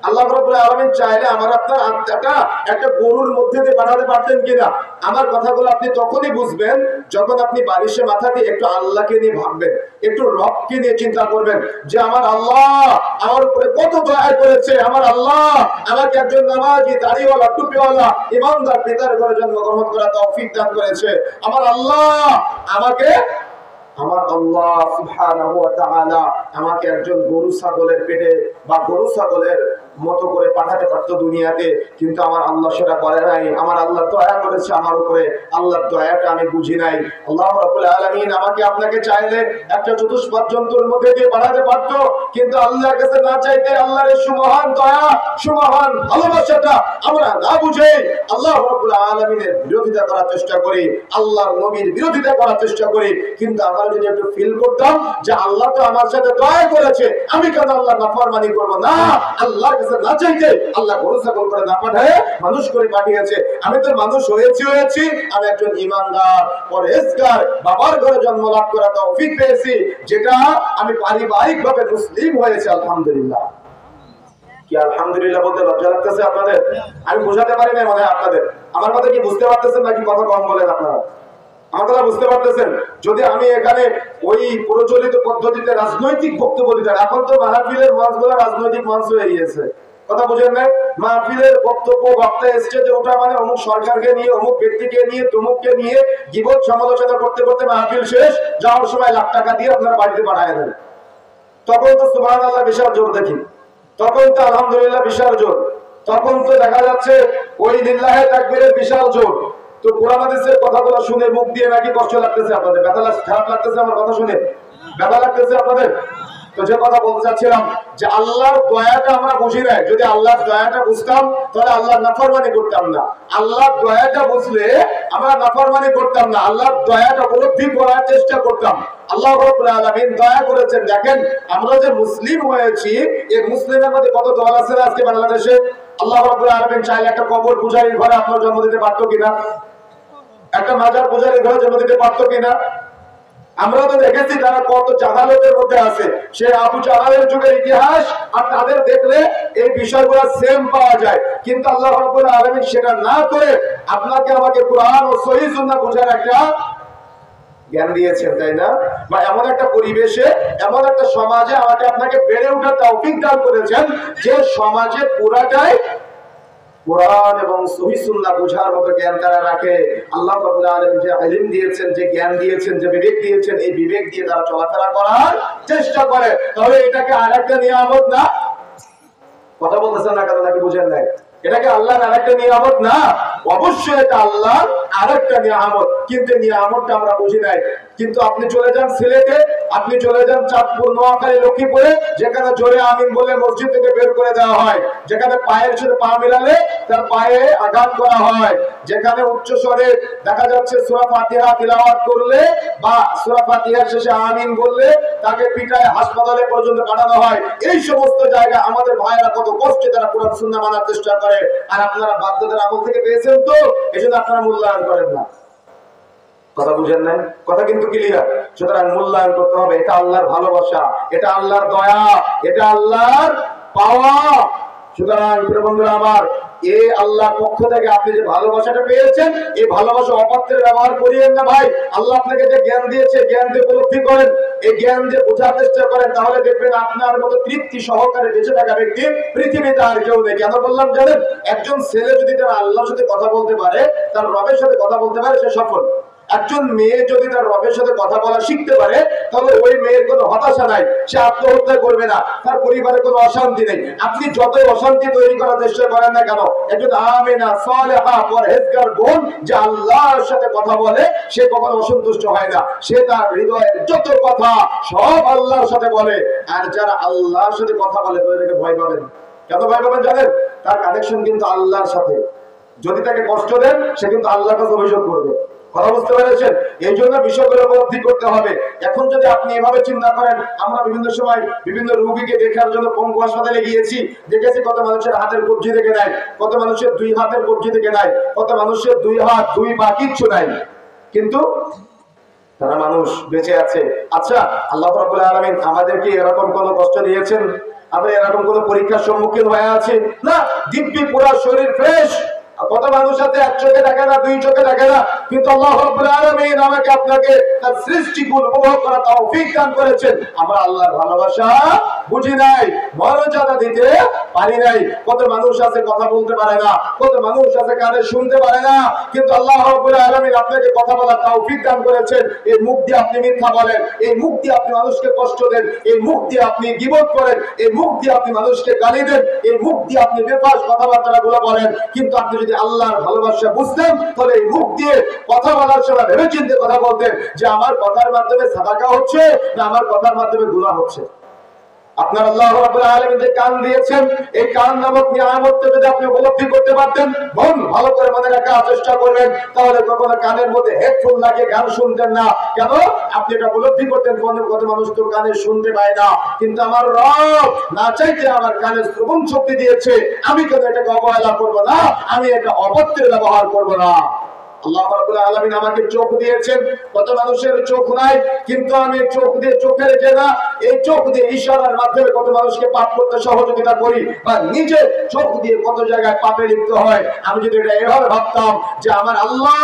আল্লাহ রাব্বুল আলামিন চাইলে আমার আপনার আত্মাটা একটা গরুর মধ্যে দিয়ে বানাতে পারতেন কিনা? আমার কথাগুলো আপনি তখনই বুঝবেন যখন আপনি বালিশে মাথা দিয়ে একটু আল্লাহকে নিয়ে ভাববেন, একটু রবকে নিয়ে চিন্তা করবেন যে আমার আল্লাহ আমার উপরে কত দয়া করেছে, আমার আল্লাহ আমাকে একজন নামাজি, দাড়িওয়ালা, টুপিওয়ালা, ইমানদার পিতার ঘরে জন্মগ্রহণ করা তৌফিক দান করেছে। আমার আল্লাহ সুবহানাহু ওয়া তাআলা আমাকে একজন গরু ছাগলের পেটে বা গরু ছাগলের মতো করে পাঠাতে পারতো দুনিয়াতে, কিন্তু আমার আল্লাহ সেটা করে নাই। আমার আল্লাহ দয়া করেছে আমার উপরে, আল্লাহর দয়াটা আমি বুঝি নাই। আল্লাহ রাব্বুল আলামিন আমাকে আপনাকে চাইলে একটা চতুষ্পাদ জন্তুর মধ্যে দিয়ে পাঠাতে পারতো, কিন্তু আল্লাহর কাছে না চাইতে আল্লাহর এই সুমহান দয়া, সুমহান ভালোবাসাটা আমরা না বুঝে আল্লাহ রাব্বুল আলামিনের বিরোধিতা করার চেষ্টা করি, আল্লাহর নবীর বিরোধিতা করার চেষ্টা করি। কিন্তু আমরা যদি একটু ফিল করতাম যে আল্লাহ তো আমার সাথে দয়া করেছে, আমি কেন আল্লাহ নাফরমানি করব? না, আল্লাহর কাছে না চাইতে আল্লাহ গরু ছাগল করে না পাঠায় মানুষ করে পাঠিয়েছে। আমি তো মানুষ হয়েছি, আমি একজন ঈমানদার, পরহেজগার বাবার ঘরে জন্ম লাভ করা তৌফিক পেয়েছি, যেটা আমি পারিবারিকভাবে মুসলিম হয়েছে। আলহামদুলিল্লাহ। কি আলহামদুলিল্লাহ বলতে লজ্জা লাগতেছে আপনাদের? আমি বোঝাতে পারি না মনে হয় আপনাদের। আমার কথা কি বুঝতে পারতেছেন নাকি কথা কম বলেন আপনারা? আমার কথা বুঝতে পারতেছেন? যদি আমি এখানে ওই প্রচলিত পদ্ধতিতে রাজনৈতিক বক্তব্য দিতাম, এখন তো মাহফিলের মঞ্চগুলো রাজনৈতিক মঞ্চ হয়ে গিয়েছে, কথা বুঝেন না? মাহফিলের বক্তব্য বক্তা স্টেজে ওঠা মানে অমুক সরকারকে নিয়ে, অমুক ব্যক্তিকে নিয়ে, তমুককে নিয়ে গীবত সমালোচনা করতে করতে মাহফিল শেষ, যাওয়ার সময় লাখ টাকা দিয়ে আপনার বাড়িতে পাঠায় দেন। তখন তো সুবহানাল্লাহ বিশাল জোর দেখি, তখন তো আলহামদুলিল্লাহ বিশাল জোর, তখন তো দেখা যাচ্ছে ওই লিল্লাহে তাকবীরের বিশাল জোর। তো কোরআন হাদিসের কথাগুলো শুনে মুখ দিয়ে নাকি কষ্ট লাগতেছে আপনাদের? ব্যথা খারাপ লাগতেছে আমার কথা শুনে? ব্যথা লাগতেছে আপনাদের? তো যে কথা বলতে চাচ্ছিলাম যে আল্লাহর দয়াটা আমরা বুঝি নাই। যদি আল্লাহর দয়াটা বুঝতাম তাহলে আল্লাহর নাফরমানি করতাম না। আল্লাহর দয়াটা বুঝলে আমরা নাফরমানি করতাম না, আল্লাহর দয়াটা উপলব্ধি করার চেষ্টা করতাম। আল্লাহ রাব্বুল আলামিন দয়া করেছেন। দেখেন আমরা যে মুসলিম হয়েছি, এই মুসলিমের মধ্যে কত দল আছে আজকে বাংলাদেশে? আল্লাহ রাব্বুল আলামিন চাইলে একটা কবর পূজারীর ঘরে আপনার জন্ম দিতে পারতো কিনা? একটা মাজার পূজারীর ঘরে জন্ম দিতে পারতো কিনা? আমরা তো দেখেছি তারা কত জাহালতের মধ্যে আছে। সে আবু জাহালের যুগের ইতিহাস আর তাদের দেখলে এই বিষয়গুলো সেম পাওয়া যায়। কিন্তু আল্লাহ রাব্বুল আলামিন সেটা না করে আপনাকে আমাকে কোরআন ও সহিহ সুন্নাহ বোঝার একটা জ্ঞান দিয়েছেন, তাই না? বা এমন একটা পরিবেশে, এমন একটা সমাজে আমাকে আপনাকে বেড়ে ওঠার তৌফিক দান করেছেন যে সমাজে পুরাটাই কোরআন এবং সহিহ সুন্নাহ বোঝার মতো জ্ঞান তারা রাখে। আল্লাহ রাব্বুল আলামিন যে ইলম দিয়েছেন, যে জ্ঞান দিয়েছেন, যে বিবেক দিয়েছেন, এই বিবেক দিয়ে তারা চলাফেরা করার চেষ্টা করে। তাহলে এটাকে আরেকটা নিয়ামত না? কথা বলতেছেন না কেন? নাকি বুঝেন নাই? এটাকে আল্লাহর আরেকটা নিয়ামত না? অবশ্যই এটা আল্লাহর আরেকটা নিয়ামত, কিন্তু নিয়ামতটা আমরা বুঝি নাই। কিন্তু আপনি চলে যান সিলেটে, আপনি চলে যান চাঁদপুর, নোয়াখালী, লক্ষ্মীপুরে, যেখানে জোরে আমিন বলে মসজিদ থেকে বের করে দেওয়া হয়, যেখানে পায়ের সাথে পা মিলালে তার পায়ে আঘাত করা হয়, যেখানে উচ্চ স্বরে দেখা যাচ্ছে সূরা ফাতিহা তিলাওয়াত করলে বা সূরা ফাতিহার শেষে আমিন বললে তাকে পিটায় হাসপাতালে পর্যন্ত পাঠানো হয়। এই সমস্ত জায়গায় আমাদের ভাইয়েরা কত কষ্টে তারা কোরআন সুন্নাহ মানার চেষ্টা করে, আর আপনারা বাধ্যতার আমল থেকে পেয়েছেন, তো এজন্য আপনারা মূল্যায়ন করেন না। কথা বুঝেন নাই? কথা কিন্তু ক্লিয়ার। সুতরাং মূল্যায়ন করতে হবে। এটা আল্লাহর ভালোবাসা, এটা আল্লাহর দয়া, এটা আল্লাহর পাওয়া। সুতরাং প্রিয় বন্ধুরা আমার, এই আল্লাহর পক্ষ থেকে আপনি যে ভালোবাসাটা পেয়েছেন, এই ভালোবাসা অপাত্রের ব্যবহার করিয়েন না ভাই। আল্লাহ আপনাকে যে জ্ঞান দিয়েছে, জ্ঞান দিয়ে উপলব্ধি করেন। এই জ্ঞান যে বোঝার চেষ্টা করেন, তাহলে দেখবেন আপনার মতো তৃপ্তি সহকারে বেঁচে থাকা ব্যক্তি পৃথিবীতে আর কেউ নেই। কেন বললাম জানেন? একজন ছেলে যদি তার আল্লাহর সাথে কথা বলতে পারে, তার রবের সাথে কথা বলতে পারে, সে সফল। একজন মেয়ে যদি তার রবের সাথে কথা বলা শিখতে পারে, তাহলে ওই মেয়ের কোনো হতাশা নাই, সে আত্মহত্যা করবে না, তার পরিবারে কোনো অশান্তি নেই। আপনি যতই অশান্তি তৈরি করার চেষ্টা করেন না কেন, একজন আমিনা সালেহা পরহেজগার বোন যে আল্লাহর সাথে কথা বলে, সে কখনো অসন্তুষ্ট হয় না। সে তার হৃদয়ের যত কথা সব আল্লাহর সাথে বলে। আর যারা আল্লাহর সাথে কথা বলে তাদেরকে ভয় পাবেন। কেন ভয় পাবেন জানেন? তার কানেকশন কিন্তু আল্লাহর সাথে। যদি তাকে কষ্ট দেন, সে কিন্তু আল্লাহর কাছে অভিযোগ করবে। কথা বুঝতে পেরেছেন? এই জন্য বিষয়গুলো উপলব্ধি করতে হবে। এখন যদি আপনি এভাবে চিন্তা করেন, আমরা বিভিন্ন সময় বিভিন্ন রোগীকে দেখার জন্য পঙ্গু হাসপাতালে গিয়েছি, দেখেছি কত মানুষের হাতের কবজি থেকে নাই, কত মানুষের 2 হাতের কবজি থেকে নাই, কত মানুষের 2 হাত 2 পা কিচ্ছু নাই, কিন্তু তারা মানুষ বেঁচে আছে। আচ্ছা, আল্লাহ রাব্বুল আলামিন আমাদেরকে এরকম কোনো কষ্ট দিয়েছেন? আমরা এরকম কোনো পরীক্ষার সম্মুখীন হয়ে আছি না? দিব্যি পুরো শরীর ফ্রেশ। কত মানুষ আছে এক চোখে দেখে না, 2 চোখে দেখে না, কিন্তু আল্লাহ রাব্বুল আলামিন আমাকে আপনাকে তার সৃষ্টিগুলো উপভোগ করার তৌফিক দান করেছেন। আমরা আল্লাহর ভালোবাসা বুঝি নাই, মর্যাদা দিতে পারি নাই। কত মানুষ আছে কথা বলতে পারে না, কত মানুষ আছে কানে শুনতে পারে না, কিন্তু আল্লাহ রাব্বুল আলামিন আপনাকে কথা বলার তৌফিক দান করেছেন। এই মুখ দিয়ে আপনি মিথ্যা বলেন, এই মুখ দিয়ে আপনি মানুষকে কষ্ট দেন, এই মুখ দিয়ে আপনি গীবত করেন, এই মুখ দিয়ে আপনি মানুষকে গালি দেন, এই মুখ দিয়ে আপনি বেফাস কথাবার্তাগুলো বলেন। কিন্তু আপনি যদি আল্লাহর ভালোবাসা বুঝতেন, তাহলে এই মুখ দিয়ে কথা বলার সময় ভেবে চিন্তে কথা বলতেন যে আমার কথার মাধ্যমে সাদাকা হচ্ছে না আমার কথার মাধ্যমে গুনাহ হচ্ছে। আপনার আল্লাহ রাব্বুল আলামিন যে কান দিয়েছেন, এই কান নামক নিয়ামতটা যদি আপনি উপলব্ধি করতে পারতেন, মন ভালো করে মনে রাখার চেষ্টা করবেন, তাহলে কখনো কানের মধ্যে হেডফোন লাগিয়ে গান শুনতেন না। কেন? আপনি এটা উপলব্ধি করতেন, কত মানুষ তো কানে শুনতে পায় না, কিন্তু আমার রব না চাইতে আমার কানে শ্রবণ শক্তি দিয়েছে, আমি কেন এটাকে অবহেলা করব না, আমি এটা অপত্রের ব্যবহার করব না। আল্লাহ রাব্বুল আলামিন আমাকে চোখ দিয়েছেন, কত মানুষের চোখ নাই, কিন্তু আমি চোখ দিয়ে চোখের জেনা, এই চোখ দিয়ে ইশারার মাধ্যমে কত মানুষকে পাপ করতে সহযোগিতা করি, বা নিজে চোখ দিয়ে কত জায়গায় পাপে লিপ্ত হয়। আমি যদি এটা এভাবে ভাবতাম যে আমার আল্লাহ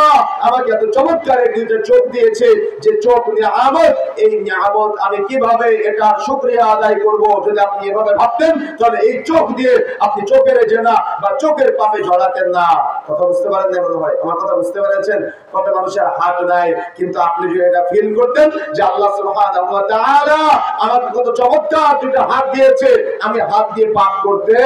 আমাকে এত চমৎকার এই 2টা চোখ দিয়েছে, যে চোখ নিয়ামত, এই নিয়ামত আমি কিভাবে এটা শুকরিয়া আদায় করব, যদি আপনি এভাবে ভাবতেন, তাহলে এই চোখ দিয়ে আপনি চোখের জেনা বা চোখের পাপে জড়াতেন না। কথা বুঝতে পারেন না মনে হয়? আমার কথা বুঝতে পেরেছেন? কত মানুষের হাত নাই, কিন্তু আপনি যদি এটা ফিল করতেন যে আল্লাহ সুবহানাহু ওয়া তাআলা আমাকে কত চমৎকার 2টা হাত দিয়েছে, আমি হাত দিয়ে পাপ করতে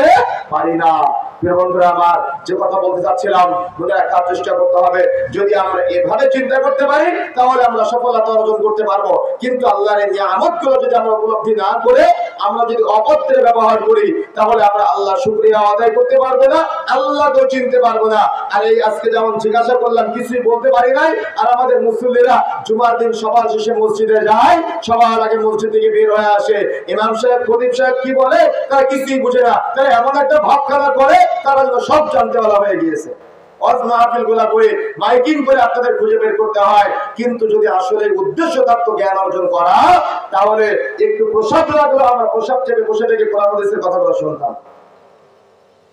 পারি না। প্রিয় বন্ধুরা আমার, যে কথা বলতে চাচ্ছিলাম, মনে রাখার চেষ্টা করতে হবে। যদি আমরা এভাবে চিন্তা করতে পারি, তাহলে আমরা সফলতা অর্জন করতে পারবো। কিন্তু আল্লাহর এই নিয়ামতগুলো যদি আমরা উপলব্ধি না করে আমরা যদি অপত্রে ব্যবহার করি, তাহলে আমরা আল্লাহ শুকরিয়া আদায় করতে পারবো না, আল্লাহকেও চিনতে পারবো না। আর এই আজকে যেমন জিজ্ঞাসা করলাম, কিছুই বলতে পারি নাই। আর আমাদের মুসল্লিরা জুমার দিন সবার শেষে মসজিদে যায়, সবার আগে মসজিদ থেকে বের হয়ে আসে, ইমাম সাহেব খতিব সাহেব কি বলে তারা কিছুই বুঝে না। তারা এমন একটা ভাবখানা করে, তারা যেন সব জানতে বলা হয়ে গিয়েছে। ওয়াজ মাহফিল গুলা করে মাইকিং করে আপনাদের খুঁজে বের করতে হয়। কিন্তু যদি আসলে উদ্দেশ্য থাকতো জ্ঞান অর্জন করা, তাহলে একটু প্রসাদ লাগলো, আমরা প্রসাদ থেকে বসে থেকে কোরআন হাদিসের কথাগুলো শুনতাম।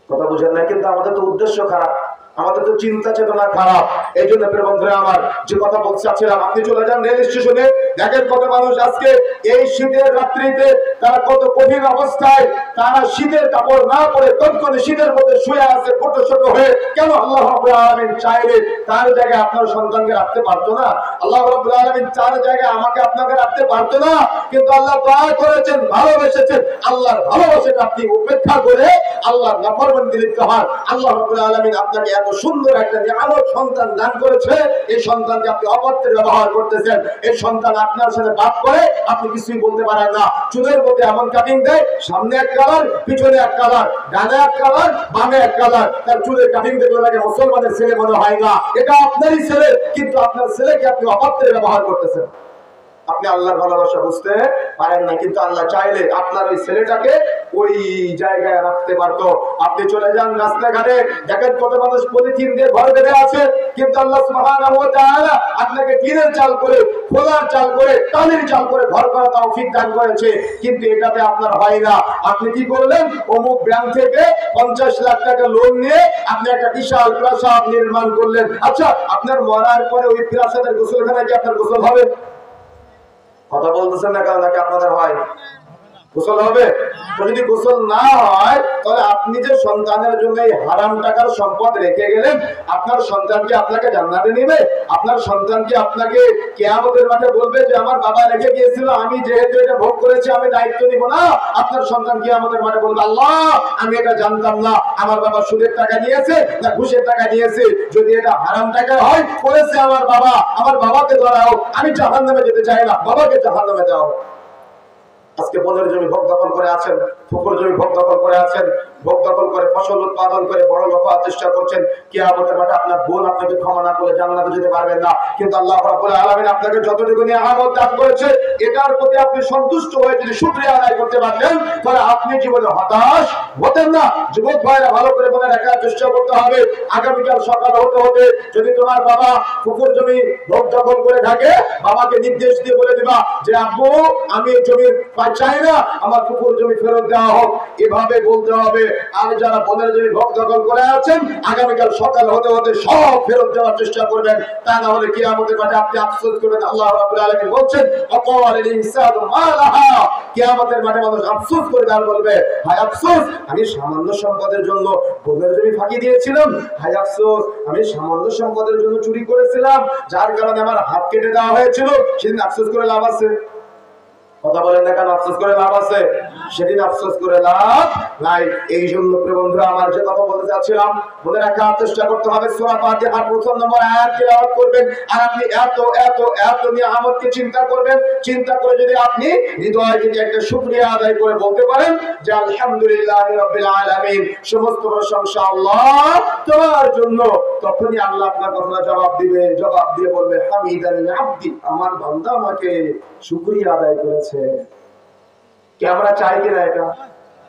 কথা বুঝেন না? কিন্তু আমাদের তো উদ্দেশ্য খারাপ, আমাদের তো চিন্তা চেতনা খারাপ। এই জন্য প্রিয় বন্ধুরা আমার, যে কথা বলতে চাচ্ছিলাম, আপনি চলে যান রেল স্টেশনে, দেখেন কত মানুষ আজকে এই শীতের রাত্রিতে তারা কত কঠিন অবস্থায়, তারা শীতের কাপড় না পরে কনকনে শীতের মধ্যে শুয়ে আছে ছোট ছোট হয়ে। কেন? আল্লাহ রাব্বুল আলামিন চাইলে তার জায়গায় আপনার সন্তানকে রাখতে পারতো না? আল্লাহ রাব্বুল আলামিন তার জায়গায় আমাকে আপনাকে রাখতে পারতো না? কিন্তু আল্লাহ দয়া করেছেন, ভালোবেসেছেন। আল্লাহর ভালোবাসাকে আপনি উপেক্ষা করে আল্লাহর নাফরমানিতে লিপ্ত হন। আল্লাহ রাব্বুল আলামিন আপনাকে এত সুন্দর একটা নিয়ামত সন্তান দান করেছে, এই সন্তানকে আপনি অপত্রে ব্যবহার করতেছেন। এই সন্তান আপনার সাথে পাপ করে, আপনি কিছুই বলতে পারেন না। চুলের মধ্যে এমন কাটিং দেয়, সামনে এক কালার, পিছনে এক কালার, ডানে এক কালার, বামে এক কালার। তার চুলের কাটিং দেখলে তাকে মুসলমানের ছেলে মনে হয় না, এটা আপনারই ছেলে, কিন্তু আপনার ছেলেকে আপনি অপত্রে ব্যবহার করতেছেন। আপনি আল্লাহর ভালোবাসা বুঝতে পারেন না, কিন্তু আল্লাহ চাইলে আপনার ওই ছেলেটাকে ওই জায়গায় রাখতে পারতো। আপনি চলে যান রাস্তাঘাটে, দেখেন কত মানুষ পলিথিন দিয়ে ঘর বেঁধে আছে, কিন্তু আল্লাহ সুবহানাহু ওয়া তাআলা আপনাকে টিনের চাল করে, খোলার চাল করে, টালির চাল করে ঘর করা তৌফিক দান করেছে, কিন্তু এটাতে আপনার হয় না। আপনি কি করলেন? অমুক ব্যাংক থেকে 50 লাখ টাকা লোন নিয়ে আপনি একটা বিশাল প্রাসাদ নির্মাণ করলেন। আচ্ছা, আপনার মরার পরে ওই প্রাসাদের গোসলখানায় কি আপনার গোসল হবে? কথা বলতেছেন না কেন? নাকি আপনাদের হয়? গোসল হবে? তো যদি গোসল না হয় তাহলে আপনি যে সন্তানের জন্য এই হারাম টাকার সম্পদ রেখে গেলেন, আপনার সন্তান কি আপনাকে জান্নাতে নেবে? আপনার সন্তান কি আপনাকে কিয়ামতের মাঠে বলবে যে আমার বাবা রেখে গিয়েছিল, আমি যেহেতু এটা ভোগ করেছি আমি দায়িত্ব নিব না? আপনার সন্তান কিয়ামতের মাঠে বলবে আল্লাহ আমি এটা জানতাম না, আমার বাবা সুদের টাকা নিয়েছে না ঘুষের টাকা নিয়েছে, যদি এটা হারাম টাকা হয় করেছে আমার বাবা, আমার বাবাকে ধরা হোক, আমি জাহান্নামে যেতে চাই না, বাবাকে জাহান্নামে দেওয়া হোক। আজকে বনের জমি ভোগ দখল করে আছেন, পুকুর জমি ভোগ দখল করে আছেন, ভোগ দখল করে ফসল উৎপাদন করে বড় লোক হওয়ার চেষ্টা করছেন। কিয়ামতের মাঠে আপনার বোন আপনাকে ক্ষমা না করলে জান্নাতে যেতে পারবেন না। কিন্তু আল্লাহ রাব্বুল আলামিন আপনাকে যতটুকু নিয়ামত দান করেছে এটার প্রতি আপনি সন্তুষ্ট হয়ে যদি শুকরিয়া আদায় করতে পারতেন তাহলে আপনি জীবনে হতাশ হতেন না। যুবক ভাইরা ভালো করে মনে রাখার চেষ্টা করতে হবে, আগামীকাল সকাল হতে হতে যদি তোমার বাবা পুকুর জমি ভোগ দখল করে থাকে, বাবাকে নির্দেশ দিয়ে বলে দিবা যে আব্বু আমি এই জমি চাই না, আমার পুকুর জমি ফেরত দেওয়া হোক, এভাবে বলতে হবে। আর যারা বনের জমি ভোগ দখল করে আছেন আগামীকাল সকাল হতে হতে সব ফেরত দেওয়ার চেষ্টা করবেন, তা না হলে কিয়ামতের মাঠে আপনি আফসোস করবেন। আল্লাহ রাব্বুল আলামিন বলছেন অকালিল ইনসানু মা লাহা, কিয়ামতের মাঠে মানুষ আফসোস করবে আর বলবে হায় আফসোস আমি সামান্য সম্পদের জন্য বনের জমি ফাঁকি দিয়েছিলাম, হায় আফসোস আমি সামান্য সম্পদের জন্য চুরি করেছিলাম, যার কারণে আমার হাত কেটে দেওয়া হয়েছিল, সেদিন আফসোস করে লাভ আছে? কথা বলেন না কেন? আফসোস করে লাভ আছে? সেদিন আফসোস করে লাভ নাই। এই জন্য বন্ধুরা আমার যে কথা বলতে চাচ্ছিলাম মনে রাখার চেষ্টা করতে হবে। সূরা ফাতিহার প্রথম নম্বর আয়াত তিলাওয়াত করবেন আর আপনি এত এত এত নিয়ামতকে চিন্তা করবেন। চিন্তা করে যদি আপনি হৃদয় থেকে একটা শুকরিয়া আদায় করে বলতে পারেন যে আলহামদুলিল্লাহি রাব্বিল আলামিন, সমস্ত প্রশংসা আল্লাহ তোমার জন্য, তখনই আল্লাহ আপনার কথাটা জবাব দিবে, জবাব দিয়ে বলবে হামিদানি আব্দি, আমার বান্দা আমাকে শুকরিয়া আদায় করেছে। কি আমরা চাই কিনা এটা?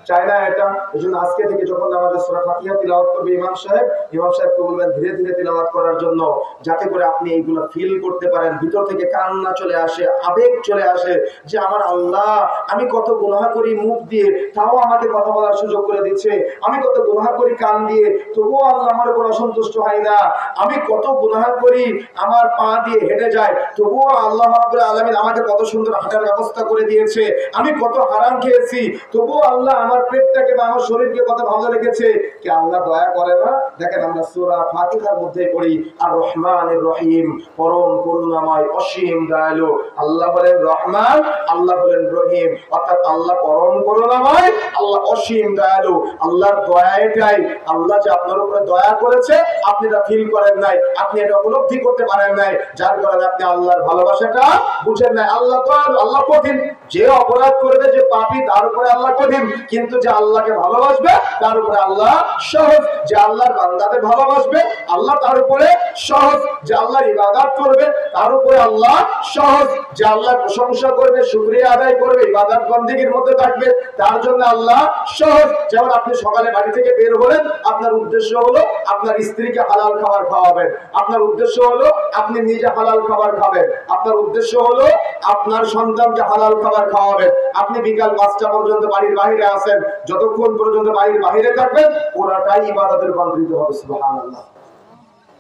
চাই না এটা? এজন্য আজকে থেকে যখন আমাদের সূরা ফাতিহা তিলাওয়াত করবে ইমাম সাহেবকে বলবেন ধীরে ধীরে তিলাওয়াত করার জন্য, যাতে করে আপনি এইগুলো ফিল করতে পারেন, ভিতর থেকে কান্না চলে আসে, আবেগ চলে আসে যে আমার আল্লাহ আমি কত গুনাহ করি মুখ দিয়ে, তাও আমাকে কথা বলার সুযোগ করে দিচ্ছে, আমি কত গুনাহ করি কান দিয়ে, তবুও আল্লাহ আমার উপর অসন্তুষ্ট হয় না, আমি কত গুনাহ করি আমার পা দিয়ে হেঁটে যায়, তবুও আল্লাহ রাব্বুল আলামিন আমাকে কত সুন্দর হাঁটার ব্যবস্থা করে দিয়েছে, আমি কত হারাম খেয়েছি, তবুও আল্লাহ আমার পেটটাকে বা আমার শরীরকে কত ভালো রেখেছে। কি আল্লাহ দয়া করে না? দেখেন আমরা সূরা ফাতিহার মধ্যে পড়ি আর রহমানির রহিম, পরম করুণাময় অসীম দয়ালু। আল্লাহ বলেন রহমান, আল্লাহ বলেন রহিম, অর্থাৎ আল্লাহ পরম করুণাময়, আল্লাহ অসীম দয়ালু। আল্লাহর দয়া এটাই, আল্লাহ যে আপনার উপরে দয়া করেছে আপনি এটা ফিল করেন নাই, আপনি এটা উপলব্ধি করতে পারেন নাই, যার কারণে আপনি আল্লাহর ভালোবাসাটা বুঝেন নাই। আল্লাহ তো আল্লাহ কঠিন, যে অপরাধ করবে যে পাপী তার উপরে আল্লাহ কঠিন, কিন্তু যে আল্লাহকে ভালোবাসবে তার উপরে আল্লাহ সহজ, যে আল্লাহর বান্দাদের ভালোবাসবে আল্লাহ তার উপরে সহজ, যে আল্লাহর ইবাদত করবে তার উপরে আল্লাহ সহজ, যে আল্লাহর প্রশংসা করবে শুকরিয়া আদায় করবে ইবাদত বন্দেগীর মধ্যে থাকবে তার জন্য আল্লাহ সহজ। যেমন আপনি সকালে বাড়ি থেকে বের হলেন, আপনার উদ্দেশ্য হলো আপনার স্ত্রীকে হালাল খাবার খাওয়াবেন, আপনার উদ্দেশ্য হলো আপনি নিজে হালাল খাবার খাবেন, আপনার উদ্দেশ্য হলো আপনার সন্তানকে হালাল খাবার খাওয়াবেন, আপনি বিকাল 5টা পর্যন্ত বাড়ির বাইরে আছেন, যতক্ষণ পর্যন্ত বাড়ির বাইরে থাকবেন পুরাটাই ইবাদতে রূপান্তরিত হবে। সুবহানাল্লাহ।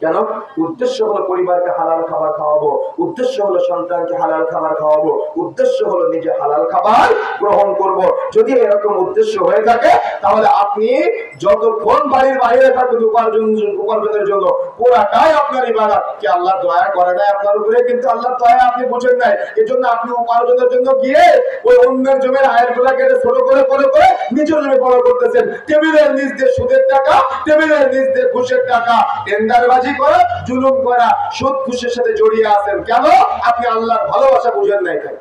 কেন? উদ্দেশ্য হলো পরিবারকে হালাল খাবার খাওয়াবো, উদ্দেশ্য হলো সন্তানকে হালাল খাবার খাওয়াবো, উদ্দেশ্য হলো নিজে হালাল খাবার গ্রহণ করব। যদি এরকম উদ্দেশ্য হয়ে থাকে তাহলে আপনি যতক্ষণ বাড়ির বাইরে থাকবেন উপার্জনের জন্য পুরাটাই আপনার ইবাদত। কি আল্লাহ দয়া করে নাই আপনার উপরে? কিন্তু আল্লাহ দয়া আপনি বুঝেন নাই, এজন্য আপনি উপার্জনের জন্য গিয়ে ওই অন্যের জমির আয়েরগুলা কেটে ছোট করে করে করে নিজের জমি বড় করতেছেন, টেবিলের নিচ দিয়ে সুদের টাকা, টেবিলের নিচ দিয়ে ঘুষের টাকা, টেন্ডারবাজি করা, জুলুম করা, সুদ ঘুষের সাথে জড়িয়ে আছেন। কেন? আপনি আল্লাহর ভালোবাসা বুঝেন নাই তাই।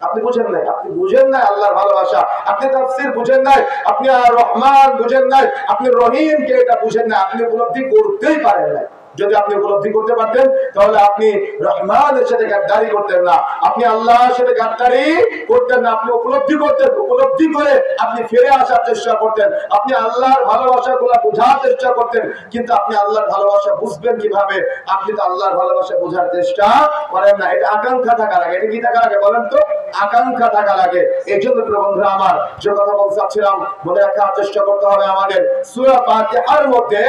আপনি বুঝেন নাই, আপনি বুঝেন নাই আল্লাহর ভালোবাসা, আপনি তাফসীর বুঝেন নাই, আপনি আর রহমান বুঝেন নাই, আপনি রহিম কে এটা বুঝেন নাই, আপনি উপলব্ধি করতেই পারেন নাই। যদি আপনি উপলব্ধি করতে পারতেন তাহলে আপনি রহমানের সাথে গাদ্দারি করতেন না, আপনি আল্লাহর সাথে গাদ্দারি করতেন না, আপনি উপলব্ধি করতেন, উপলব্ধি করে আপনি ফিরে আসার চেষ্টা করতেন, আপনি আল্লাহর ভালোবাসাগুলো বোঝার চেষ্টা করতেন। কিন্তু আপনি আল্লাহর ভালোবাসা বুঝবেন কিভাবে? আপনি তো আল্লাহর ভালোবাসা বোঝার চেষ্টা করেন না। এটা আকাঙ্ক্ষা থাকা লাগে। এটা কি থাকা লাগে বলেন তো? আকাঙ্ক্ষা থাকা লাগে। এই জন্য বন্ধুরা আমার যে কথা বলতে চাচ্ছিলাম মনে রাখার চেষ্টা করতে হবে আমাদের। সূরা ফাতিহার মধ্যে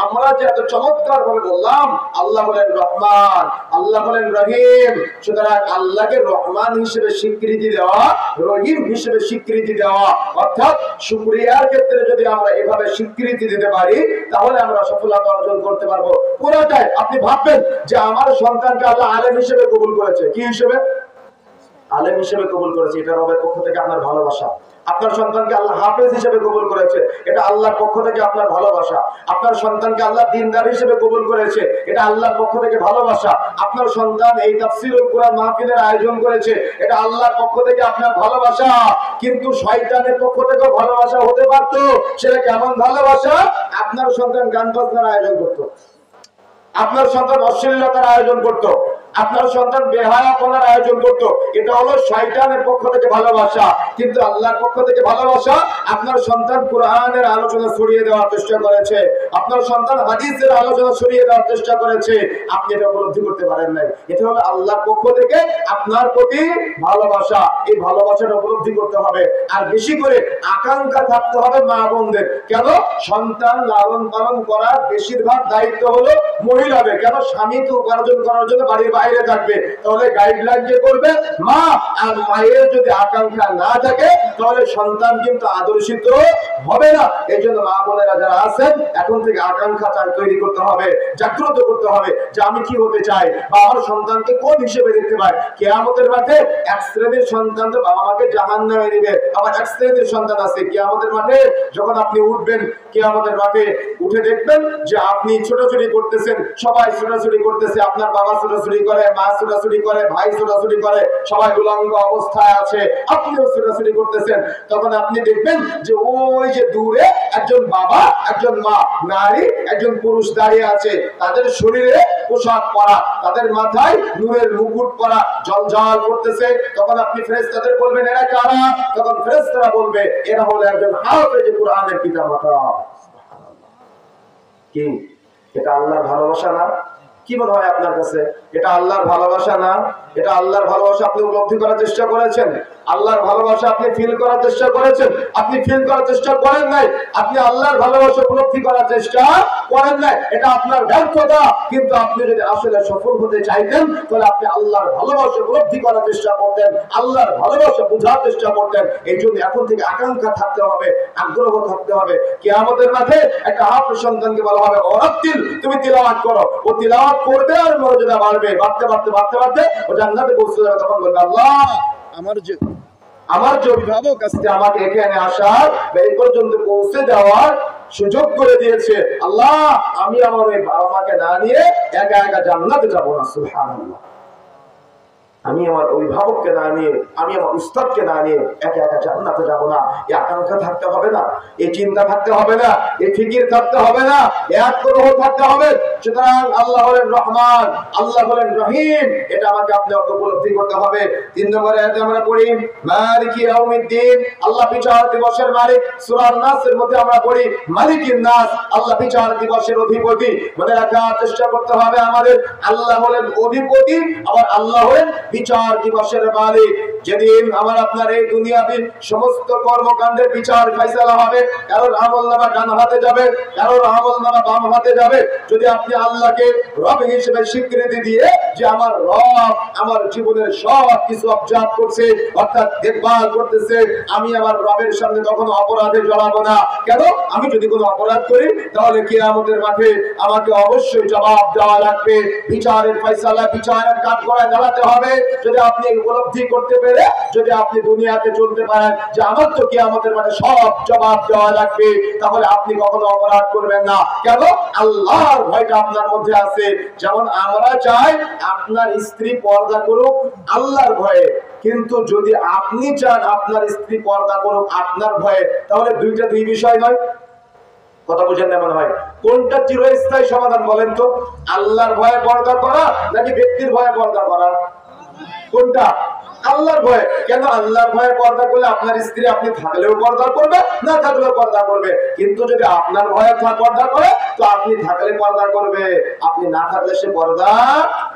আমরা যে এত চমৎকার ভাবে বললাম আল্লাহ হলেন রহমান, আল্লাহ হলেন রহিম। সুতরাং আল্লাহকে রহমান হিসেবে স্বীকৃতি দেওয়া, রহিম হিসেবে স্বীকৃতি দেওয়া, অর্থাৎ শুকরিয়ার ক্ষেত্রে যদি আমরা এভাবে স্বীকৃতি দিতে পারি তাহলে আমরা সফলতা অর্জন করতে পারবো। পুরোটাই আপনি ভাববেন যে আমার সন্তানকে আল্লাহ আলেম হিসেবে কবুল করেছে। কি হিসেবে? আলেম হিসেবে কবুল করেছে, এটা রবের পক্ষ থেকে আপনার ভালোবাসা। আপনার সন্তানকে আল্লাহ হাফেজ হিসেবে কবুল করেছে, এটা আল্লাহর পক্ষ থেকে আপনার ভালোবাসা। আপনার সন্তানকে আল্লাহ দ্বীনদার হিসেবে কবুল করেছে, এটা আল্লাহর পক্ষ থেকে ভালোবাসা। আপনার সন্তান এই তাফসীরুল কুরআন মাহফিলের আয়োজন করেছে, এটা আল্লাহর পক্ষ থেকে আপনার ভালোবাসা। কিন্তু শয়তানের পক্ষ থেকেও ভালোবাসা হতে পারত। সেটা কেমন ভালোবাসা? আপনার সন্তান গান বাজনার আয়োজন করত, আপনার সন্তান অশ্লীলতার আয়োজন করত, আপনার সন্তান বেহায়াপনার আয়োজন করত, এটা হলো শয়তানের পক্ষ থেকে ভালোবাসা। কিন্তু আল্লাহর পক্ষ থেকে ভালোবাসা, আপনার সন্তান কোরআনের আলোচনা ছড়িয়ে দেওয়ার চেষ্টা করেছে, আপনার সন্তান হাদিসের আলোচনা ছড়িয়ে দেওয়ার চেষ্টা করেছে, আপনি এটা উপলব্ধি করতে পারেন নাই। এটা হলো আল্লাহর পক্ষ থেকে আপনার প্রতি ভালোবাসা। এই ভালোবাসাটা উপলব্ধি করতে হবে। আর বেশি করে আকাঙ্ক্ষা থাকতে হবে মা বোনদের। কেন? সন্তান লালন পালন করার বেশিরভাগ দায়িত্ব হলো মহিলাদের। কেন? স্বামী তো উপার্জন করার জন্য বাড়ির বাইরে থাকবে, তাহলে গাইডলাইন কে করবে? মা। আর মায়ের যদি আকাঙ্ক্ষা না থাকে তাহলে সন্তান কিন্তু আদর্শিত হবে না। এই জন্য মা বোনেরা যারা আছেন এখন থেকে আকাঙ্ক্ষা তৈরি করতে হবে, জাগ্রত করতে হবে যে আমি কি হতে চাই বা আমার সন্তানকে কোন হিসেবে দেখতে পাই। কিয়ামতের মাঠে এক শ্রেণীর সন্তান তো বাবা মাকে জাহান্নামে দিবে, আবার এক শ্রেণীর সন্তান আছে কিয়ামতের মাঠে যখন আপনি উঠবেন, কিয়ামতের মাঠে উঠে দেখবেন যে আপনি ছোটাছুটি করতেছেন, সবাই ছোটাছুটি করতেছে, আপনার বাবা ছোটাছুটি করে, মা ছোটাছুটি করে, ভাই ছোটাছুটি করে, সবাই উলঙ্গ অবস্থায় আছে, আপনিও ছোটাছুটি করতেছেন। তখন আপনি দেখবেন যে ওই যে দূরে একজন বাবা, একজন মা, নারী, একজন পুরুষ দাঁড়িয়ে আছে, তাদের শরীরে পোশাক পরা, তাদের মাথায় নূরের মুকুট পরা, জলজল করতেছে। তখন আপনি ফেরেশতাদের বলবেন এরা কারা? তখন ফেরেশতারা বলবে এরা হলো একজন হাফেজ কোরআনের পিতামাতা। কি এটা আল্লাহর ভালোবাসা না? কি মনে হয় আপনার কাছে? এটা আল্লাহর ভালোবাসা না? এটা আল্লাহর ভালোবাসা আপনি উপলব্ধি করার চেষ্টা করেছেন? আল্লাহর ভালোবাসা আপনি ফিল করার চেষ্টা করেছেন? আপনি ফিল করার চেষ্টা করেন নাই, আপনি আল্লাহর ভালোবাসা উপলব্ধি করার চেষ্টা করেন নাই, এটা আপনার ব্যর্থতা। কিন্তু আপনি যদি আসলে সফল হতে চাইতেন তাহলে আপনি আল্লাহর ভালোবাসা উপলব্ধি করার চেষ্টা করতেন, আল্লাহর ভালোবাসা বোঝার চেষ্টা করতেন। এই জন্য এখন থেকে আকাঙ্ক্ষা থাকতে হবে, আগ্রহ থাকতে হবে। কিয়ামতের মাঠে একটা হাফেজ সন্তানকে বলা হবে ওয়ারাত্তিল, তুমি তিলাওয়াত করো। ও তিলাওয়াত করবে আর মর্যাদা বাড়বে, বাড়তে বাড়তে বাড়তে বাড়তে ও জান্নাতে পৌঁছে যাবে। তখন বলবে আল্লাহ আমার যে অভিভাবক আজকে আমাকে এখানে আসার এই পর্যন্ত পৌঁছে যাওয়ার সুযোগ করে দিয়েছে, আল্লাহ আমি আমার ওই বাবা মাকে না নিয়ে একা একা জান্নাতে যাবো না। সুবহানাল্লাহ। আমি আমার অভিভাবককে না নিয়ে, আমি আমার উস্তাদকে না নিয়ে একা একা জান্নাতে যাব না। এই আকাঙ্ক্ষা থাকতে হবে না, এই চিন্তা থাকতে হবে না, এই ফিকির থাকতে হবে না, এই আগ্রহ থাকতে হবে। সুতরাং আল্লাহ হলেন রহমান, আল্লাহ হলেন রহিম, এটা আমাকে আপনি উপলব্ধি করতে হবে। 3 নম্বরে আয়াতে আমরা পড়ি মালিকি ইয়াউমিদ্দিন, আল্লাহ বিচার দিবসের মালিক। সূরা নাসের মধ্যে আমরা পড়ি মালিকিন নাস, আল্লাহ বিচার দিবসের অধিপতি। মনে রাখার চেষ্টা করতে হবে আমাদের, আল্লাহ হলেন অধিপতি, আবার আল্লাহ হলেন বিচার দিবসের মালিক। যেদিন আমার আপনার এই দুনিয়াবি সমস্ত কর্মকাণ্ডের বিচার ফয়সালা হবে, কারোর আমলনামা ডান হাতে যাবে, কারোর আমলনামা বাম হাতে যাবে। যদি আপনি আল্লাহকে রব হিসেবে স্বীকৃতি দিয়ে যে আমার রব আমার জীবনের সব কিছু অবজার্ভ করছে, অর্থাৎ দেখভাল করতেছে, আমি আমার রবের সামনে কখনো অপরাধে জড়াবো না। কেন? আমি যদি কোনো অপরাধ করি তাহলে কিয়ামতের মাঠে আমাকে অবশ্যই জবাব দেওয়া লাগবে। বিচারের ফয়সালা, বিচারের কাঠগড়ায় দাঁড়াতে হবে। যদি আপনি উপলব্ধি করতে পেরে যদি আপনি দুনিয়াতে চলতে পারেন যে আমার তো কিয়ামতের মাঠে সব জবাব দেওয়া লাগবে, তাহলে আপনি কখনো অপরাধ করবেন না। কেন? আল্লাহর ভয়টা আপনার মধ্যে আছে। যেমন আমরা চাই আপনার স্ত্রী পর্দা করুক আল্লাহর ভয়ে, কিন্তু যদি আপনি চান আপনার স্ত্রী পর্দা করুক আপনার ভয়ে, তাহলে দুইটা দুই বিষয় নয়। কথা বুঝেন না মনে হয়? কোনটা চিরস্থায়ী সমাধান বলেন তো? আল্লাহর ভয়ে পর্দা করা নাকি ব্যক্তির ভয়ে পর্দা করা? কোনটা? আল্লাহর ভয়। কেন? আল্লাহর ভয়ে পর্দা করলে আপনার স্ত্রী আপনি থাকলেও পর্দা করবে, না থাকলেও পর্দা করবে। কিন্তু যদি আপনার ভয়ে পর্দা করে তো আপনি থাকলে পর্দা করবে, আপনি না থাকলে সে পর্দা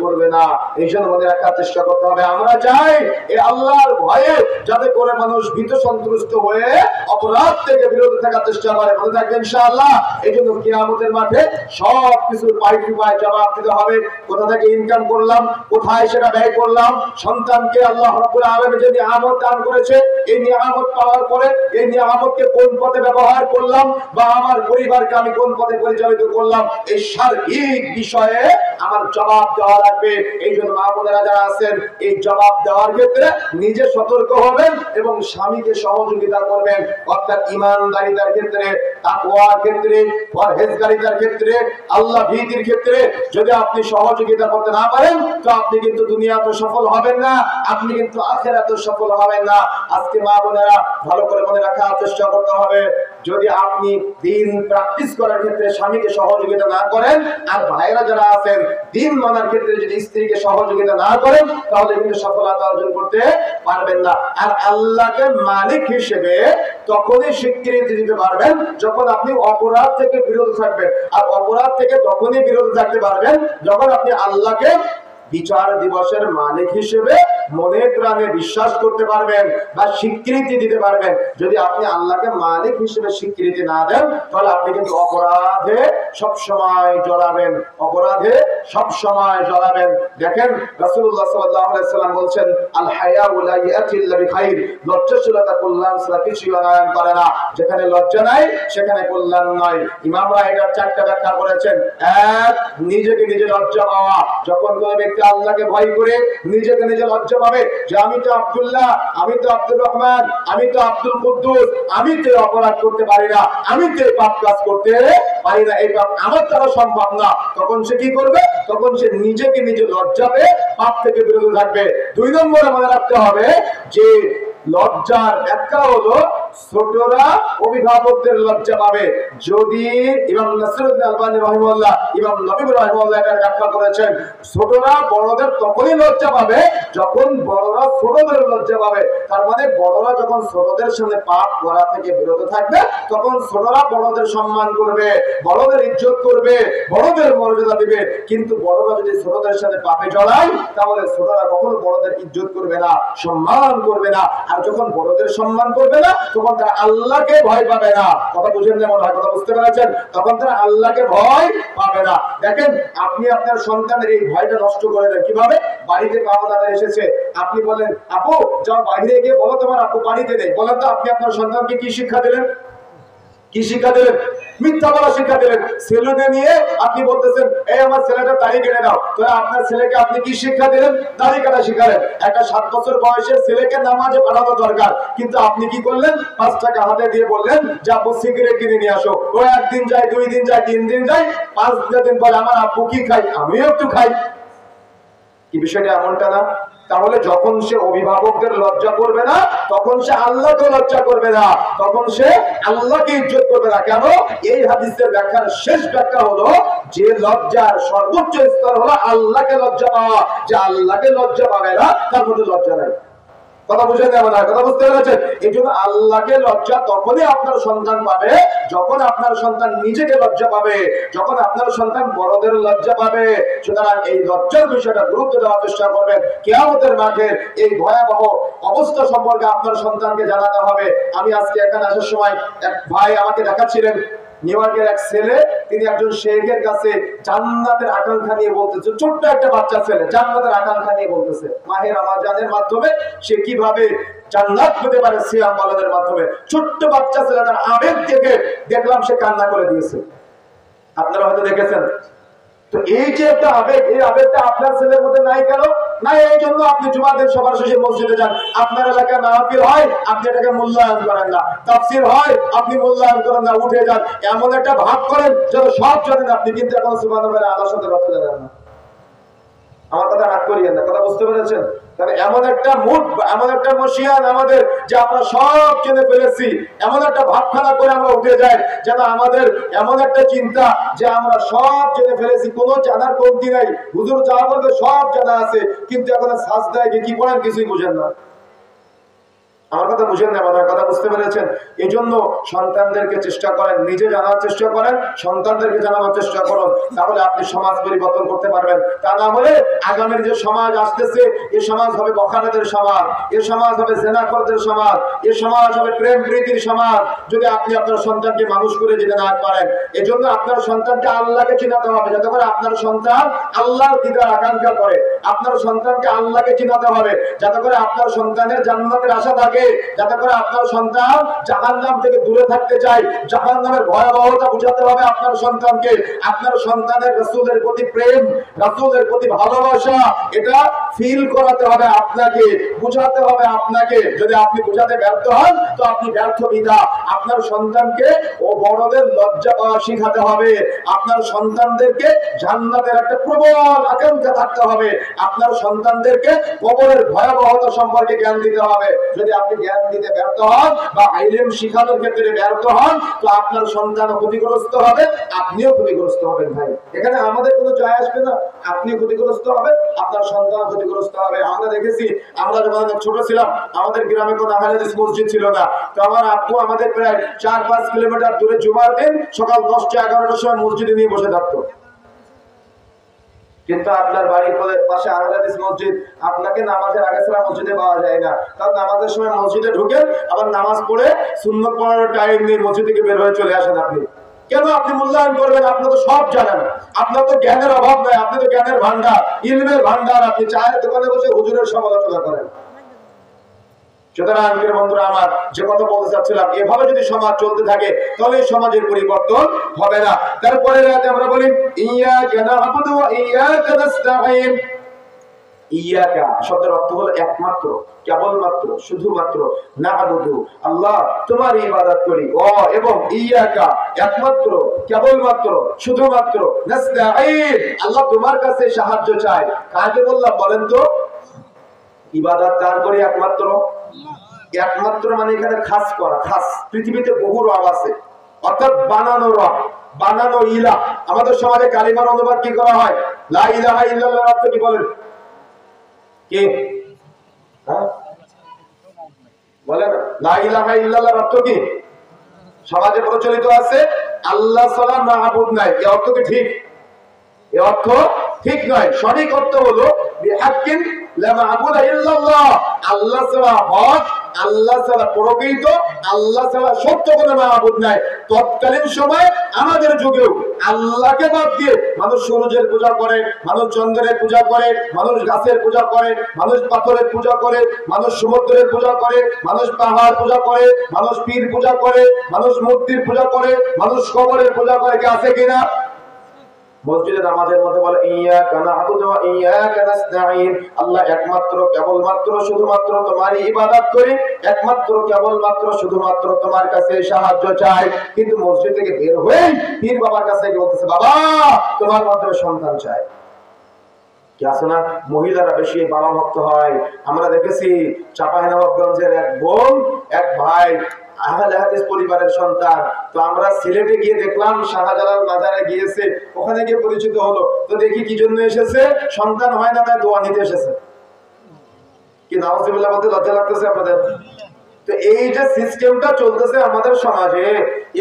করবে না। এই জন্য মনে রাখার চেষ্টা করতে হবে, আমরা চাই এই আল্লাহর ভয়ে যাতে করে মানুষ ভীত সন্ত্রস্ত হয়ে অপরাধ থেকে বিরত থাকার চেষ্টা করে। মনে থাকবে ইনশাআল্লাহ। এই জন্য কিয়ামতের মাঠে সব কিছুর পাই টু পাই জবাব দিতে হবে। কোথা থেকে ইনকাম করলাম, কোথায় সেটা ব্যয় করলাম, সন্তানকে আল্লাহ রাব্বুল আলামিন যে নিয়ামত দান করেছে, এই নিয়ামত পাওয়ার পরে এই নিয়ামতকে কোন পথে ব্যবহার করলাম, বা আমার পরিবারকে আমি কোন পথে পরিচালিত করলাম, এই সার্বিক বিষয়ে আমার জবাব দেওয়া লাগবে। এই জন্য মা বোনেরা যারা আছেন, এই জবাব দেওয়ার ক্ষেত্রে নিজে সতর্ক হবেন এবং স্বামীকে সহযোগিতা করবেন। অর্থাৎ ইমানদারিতার ক্ষেত্রে, তাকওয়ার ক্ষেত্রে, পরহেজগারিতার ক্ষেত্রে, আল্লাহ ভীতির ক্ষেত্রে যদি আপনি সহযোগিতা করতে না পারেন, তো আপনি কিন্তু দুনিয়াতে সফল হবেন না, আপনি কিন্তু আখিরাতে সফল হবেন না। আজকে মা বোনেরা ভালো করে মনে রাখার চেষ্টা করতে হবে, যদি আপনি দিন প্র্যাকটিস করার ক্ষেত্রে স্বামীকে সহযোগিতা না করেন, আর ভাইরা যারা আছেন দিন মানার ক্ষেত্রে যদি স্ত্রীকে সহযোগিতা না করেন, তাহলে কিন্তু সফলতা অর্জন করতে পারবেন না। আর আল্লাহকে মালিক হিসেবে তখনই স্বীকৃতি দিতে পারবেন যখন আপনি অপরাধ থেকে বিরত থাকবেন। আর অপরাধ থেকে তখনই বিরত থাকতে পারবেন যখন আপনি আল্লাহকে বিচার দিবসের মালিক হিসেবে মনে প্রাণে বিশ্বাস করতে পারবেন বা স্বীকৃতি দিতে পারবেন। যদি আপনি আল্লাহকে মালিক হিসেবে স্বীকৃতি না দেন, তাহলে আপনি কিন্তু অপরাধে সবসময় জড়াবেন, অপরাধে সবসময় জড়াবেন। দেখেন রাসূলুল্লাহ সাল্লাল্লাহু আলাইহি সাল্লাম বলছেন, আল হায়াউ লা ইয়াতি ইল্লা বিখাইর, লজ্জাশীলতা কল্যাণ ছাড়া কিছুই আনয়ন করে না। যেখানে লজ্জা নাই সেখানে কল্যাণ নাই। ইমামরা এটার চারটা ব্যাখ্যা করেছেন। এক, নিজেকে নিজে লজ্জা পাওয়া। যখন কোনো ব্যক্তি আল্লাহকে ভয় করে নিজেকে নিজে লজ্জা পাবে যে আমি তো আব্দুল্লাহ, আমি তো আব্দুর রহমান, আমি তো আব্দুল কুদ্দুস, আমি তো অপরাধ করতে পারি না, আমি তো পাপ কাজ করতে পারি না, এই পাপ আমার দ্বারা সম্ভব না, তখন সে কি করবে? তখন সে নিজেকে নিজে লজ্জা পেয়ে পাপ থেকে বিরত থাকবে। দুই নম্বরে মনে রাখতে হবে যে লজ্জার ব্যাখ্যা হলো ছোটরা অভিভাবকদের লজ্জা পাবে। যদি ইমাম নাসিরুদ্দিন আলবানী রাহিমাহুল্লাহ, ইমাম নবী রাহিমাহুল্লাহ এর ব্যাখ্যা করেছেন, ছোটরা বড়দের তখনই লজ্জা পাবে যখন বড়রা ছোটদের লজ্জা পাবে। তার মানে বড়রা যখন ছোটদের সামনে পাপ করা থেকে বিরত থাকবে, তখন ছোটরা বড়দের সম্মান করবে, বড়দের ইজ্জত করবে, বড়দের মর্যাদা দিবে। কিন্তু বড়রা যদি ছোটদের সাথে পাপে জড়ায়, তাহলে ছোটরা কখনো বড়দের ইজ্জত করবে না, সম্মান করবে না। আর যখন বড়দের সম্মান করবে না, তখন তারা আল্লাহকে ভয় পাবে না। কথা বুঝেন না মনে হয়? কথা বুঝতে পেরেছেন? তখন তারা আল্লাহকে ভয় পাবে না। দেখেন, আপনি আপনার সন্তানের এই ভয়টা নষ্ট করে দেন কিভাবে? বাড়িতে পাওনাদার এসেছে, আপনি বলেন আপু যাও বাইরে গিয়ে বলো তোমার আপু বাড়িতে নেই। বলেন তো আপনি আপনার সন্তানকে কি শিক্ষা দিলেন? কি শিক্ষা দিলেন? মিথ্যা বলা শিক্ষা দিলেন। ছেলেকে নিয়ে আপনি বলতেছেন এই আমার ছেলেটা দাড়ি কেটে দাও, তাহলে আপনার ছেলেকে আপনি কি শিক্ষা দিলেন? দাড়ি কাটা শিখালেন। একটা 7 বছর বয়সের ছেলেকে নামাজে পড়ানো দরকার, কিন্তু আপনি কি করলেন? 5 টাকা হাতে দিয়ে বললেন যে আপু সিগারেট কিনে নিয়ে আসো। ও একদিন যায়, 2 দিন যায়, 3 দিন যায়, 5 দিন পরে আমার আপু কি খাই, আমিও একটু খাই। কি বিষয়টা এমনটা না? তাহলে যখন সে অভিভাবকদের লজ্জা করবে না, তখন সে আল্লাহকে লজ্জা করবে না, তখন সে আল্লাহকে ইজ্জত করবে না। কেন? এই হাদিসের ব্যাখ্যার শেষ ব্যাখ্যা হলো যে লজ্জার সর্বোচ্চ স্তর হলো আল্লাহকে লজ্জা পাওয়া। যে আল্লাহকে লজ্জা পাবে না, তার মধ্যে লজ্জা নাই। কথা বুঝে দেওয়া না? কথা বুঝতে পেরেছেন? এই জন্য আল্লাহকে লজ্জা তখনই আপনার সন্তান পাবে যখন আপনার সন্তান নিজেকে লজ্জা পাবে, যখন আপনার সন্তান বড়দের লজ্জা পাবে। সুতরাং এই লজ্জার বিষয়টা গুরুত্ব দেওয়ার চেষ্টা করবেন। কিয়ামতের মাঠে এই ভয়াবহ অবস্থা সম্পর্কে আপনার সন্তানকে জানাতে হবে। আমি আজকে এখানে আসার সময় এক ভাই আমাকে দেখাচ্ছিলেন, নিউ ইয়র্কের এক ছেলে, তিনি একজন শেখের কাছে জান্নাতের আকাঙ্ক্ষা নিয়ে বলতেছে। ছোট্ট একটা বাচ্চা ছেলে জান্নাতের আকাঙ্ক্ষা নিয়ে বলতেছে, মাহে রমজানের মাধ্যমে সে কিভাবে জান্নাত পেতে পারে সিয়াম পালনের মাধ্যমে। ছোট্ট বাচ্চা ছেলেটার আবেগ থেকে দেখলাম সে কান্না করে দিয়েছে। আপনারা হয়তো দেখেছেন। তো এই যে একটা আবেগ, এই আবেগটা আপনার ছেলের মধ্যে নাই কেন? নাই এই জন্য আপনি জুমার দিন সবার শেষে মসজিদে যান, আপনার এলাকায় মাহফিল হয়, আপনি এটাকে মূল্যায়ন করেন না, তাফসীর হয়, আপনি মূল্যায়ন করেন না, উঠে যান, এমন একটা ভাব করেন যেন সব জানেন আপনি, কিন্তু এখন সুবহানাল্লাহ আল্লাহর সাথে রক্ত জানেন না। আমার কথা রাগ করিয়েন না। কথা বুঝতে পেরেছেন? তাহলে এমন একটা মুড, এমন একটা মশিয়ান আমাদের যে আমরা সব জেনে ফেলেছি, এমন একটা ভাবখানা করে আমরা উঠে যাই যেন আমাদের এমন একটা চিন্তা যে আমরা সব জেনে ফেলেছি, কোনো জানার কমতি নাই, হুজুর যা বলবে সব জানা আছে, কিন্তু এখন সাজদায় গিয়ে কি পড়েন কিছুই বুঝেন না। আমার কথা বুঝেন না, আমার কথা বুঝতে পেরেছেন? এই জন্য সন্তানদেরকে চেষ্টা করেন, নিজে জানার চেষ্টা করেন, সন্তানদেরকে জানানোর চেষ্টা করুন, তাহলে আপনি সমাজ পরিবর্তন করতে পারবেন। তা না হলে আগামীর যে সমাজ আসতেছে, এ সমাজ হবে বখাটেদের সমাজ, এ সমাজ হবে জেনাখোরদের সমাজ, এ সমাজ হবে প্রেম প্রীতির সমাজ, যদি আপনি আপনার সন্তানকে মানুষ করে যেতে না পারেন। এজন্য আপনার সন্তানকে আল্লাহকে চিনাতে হবে, যাতে করে আপনার সন্তান আল্লাহর দিদার আকাঙ্ক্ষা করে। আপনার সন্তানকে আল্লাহকে চিনাতে হবে, যাতে করে আপনার সন্তানের জান্নাতের আশা থাকে, যাতে করে আপনার সন্তান জাহান্নাম থেকে দূরে থাকতে চায়। জাহান্নামের ভয়াবহতা বুঝাতে হবে আপনার সন্তানকে। আপনার সন্তানের রাসূলের প্রতি প্রেম, রাসূলের প্রতি ভালোবাসা, এটা ফিল করাতে হবে আপনাকে, বুঝাতে হবে আপনাকে। যদি আপনি বুঝাতে ব্যর্থ হন তো আপনি ব্যর্থ পিতা। আপনার সন্তানকে ও বড়দের লজ্জা পাওয়া শিখাতে হবে। আপনার সন্তানদেরকে জান্নাতের একটা প্রবল আকাঙ্ক্ষা থাকতে হবে। আপনার সন্তানদেরকে কবরের ভয়াবহতা সম্পর্কে জ্ঞান দিতে হবে। যদি আপনি জ্ঞান দিতে ব্যর্থ হন বা ইলম শিখানোর ক্ষেত্রে ব্যর্থ হন, তো আপনার সন্তান ক্ষতিগ্রস্ত হবে, আপনিও ক্ষতিগ্রস্ত হবেন। ভাই, এখানে আমাদের কোনো যায় আসবে না। আপনি ক্ষতিগ্রস্ত হবে, আপনার সন্তান ক্ষতিগ্রস্ত হবে। আমরা দেখেছি, আমরা যখন ছোট ছিলাম, আমাদের গ্রামে কোনো আহলে হাদিস মসজিদ ছিল না। তো আমার আব্বু আমাদের প্রায় 4-5 কিলোমিটার দূরে জুমার দিন সকাল 10টা-11টার সময় মসজিদে নিয়ে বসে থাকতো। কিন্তু আপনার বাড়ির পাশে আহলে হাদিস মসজিদ, আপনাকে নামাজের আগে ছাড়া মসজিদে পাওয়া যায় না। কারণ নামাজের সময় মসজিদে ঢুকে আবার নামাজ পড়ে সুন্নত পড়ার টাইম নিয়ে মসজিদ থেকে বের হয়ে চলে আসেন। আপনি কেন আপনি মূল্যায়ন করবেন? আপনি তো সব জানেন, আপনার তো জ্ঞানের অভাব নাই, আপনি তো জ্ঞানের ভান্ডার, ইলমের ভান্ডার। আপনি চায়ের দোকানে বসে হুজুরের সমালোচনা করেন। সুতরাং বন্ধুরা আমার, যে কথা বলতে চাচ্ছিলাম, এভাবে যদি সমাজ চলতে থাকে তাহলে সমাজের পরিবর্তন হবে না। তারপরে রাতে আমরা বলি ইয়াকা না'বুদু ওয়া ইয়াকা নাস্তাঈন। ইয়াকা শব্দের অর্থ হলো একমাত্র, কেবলমাত্র, শুধুমাত্র। না'বুদু আল্লাহ তোমার ইবাদত করি, ও এবং ইয়াকা একমাত্র, কেবলমাত্র, শুধুমাত্র। নাস্তাঈন আল্লাহ তোমার কাছে সাহায্য চাই। কাকে বললাম বলেন তো? ইবাদত কার করি? একমাত্র। একমাত্র মানে এখানে খাস করা, খাস। পৃথিবীতে বহু রব আছে, অর্থাৎ বানানো রব, বানানো ইলাহ। আমাদের সমাজে কালিমার অনুবাদ কি করা হয়? লা ইলাহা ইল্লাল্লাহর অর্থ কি বলেন? কি বলেন? লা ইলাহা ইল্লাল্লাহর অর্থ কি? সমাজে প্রচলিত আছে আল্লাহ ছাড়া মাবুদ নাই। এই অর্থ কি ঠিক? এই অর্থ ঠিক নয়। সঠিক অর্থ হলো বিহাক্কিন লা মাবুদা ইল্লাল্লাহ। আল্লাহ ছাড়া হক, আল্লাহ ছাড়া প্রকৃত, আল্লাহ ছাড়া সত্য কোনো মাবুদ নাই। তৎকালীন সময় আমাদের যুগেও আল্লাহকে বাদ দিয়ে মানুষ সূর্যের পূজা করে, মানুষ চন্দ্রের পূজা করে, মানুষ গাছের পূজা করে, মানুষ পাথরের পূজা করে, মানুষ সমুদ্রের পূজা করে, মানুষ পাহাড় পূজা করে, মানুষ পীর পূজা করে, মানুষ মূর্তির পূজা করে, মানুষ কবরের পূজা করে। কি আছে কিনা? মসজিদে নামাজের মধ্যে বলে ইয়াকা না'বুদু ওয়া ইয়াকা নাস্তাঈন। আল্লাহ একমাত্র, কেবলমাত্র, শুধুমাত্র তোমারই ইবাদত করি, একমাত্র, কেবলমাত্র, শুধুমাত্র তোমার কাছে সাহায্য চাই। কিন্তু মসজিদ থেকে বের হয়ে পীর বাবার কাছে গিয়ে বলতেছে, বাবা তোমার মাধ্যমে সন্তান চাই। কি আছে না, মহিলারা বেশি বাবা ভক্ত হয়। আমরা দেখেছি চাঁপাইনবাবগঞ্জের এক বোন, এক ভাই আহলে হাদিস পরিবারের সন্তান। তো আমরা সিলেটে গিয়ে দেখলাম, শাহজালাল মাজারে গিয়েছে, ওখানে গিয়ে পরিচিত হলো। তো দেখি কি জন্য এসেছে? সন্তান হয় না তাই দোয়া নিতে এসেছে। কি নাউজুবিল্লাহ বলতে লজ্জা লাগতেছে আপনাদের? তো এই যে সিস্টেমটা চলতেছে আমাদের সমাজে,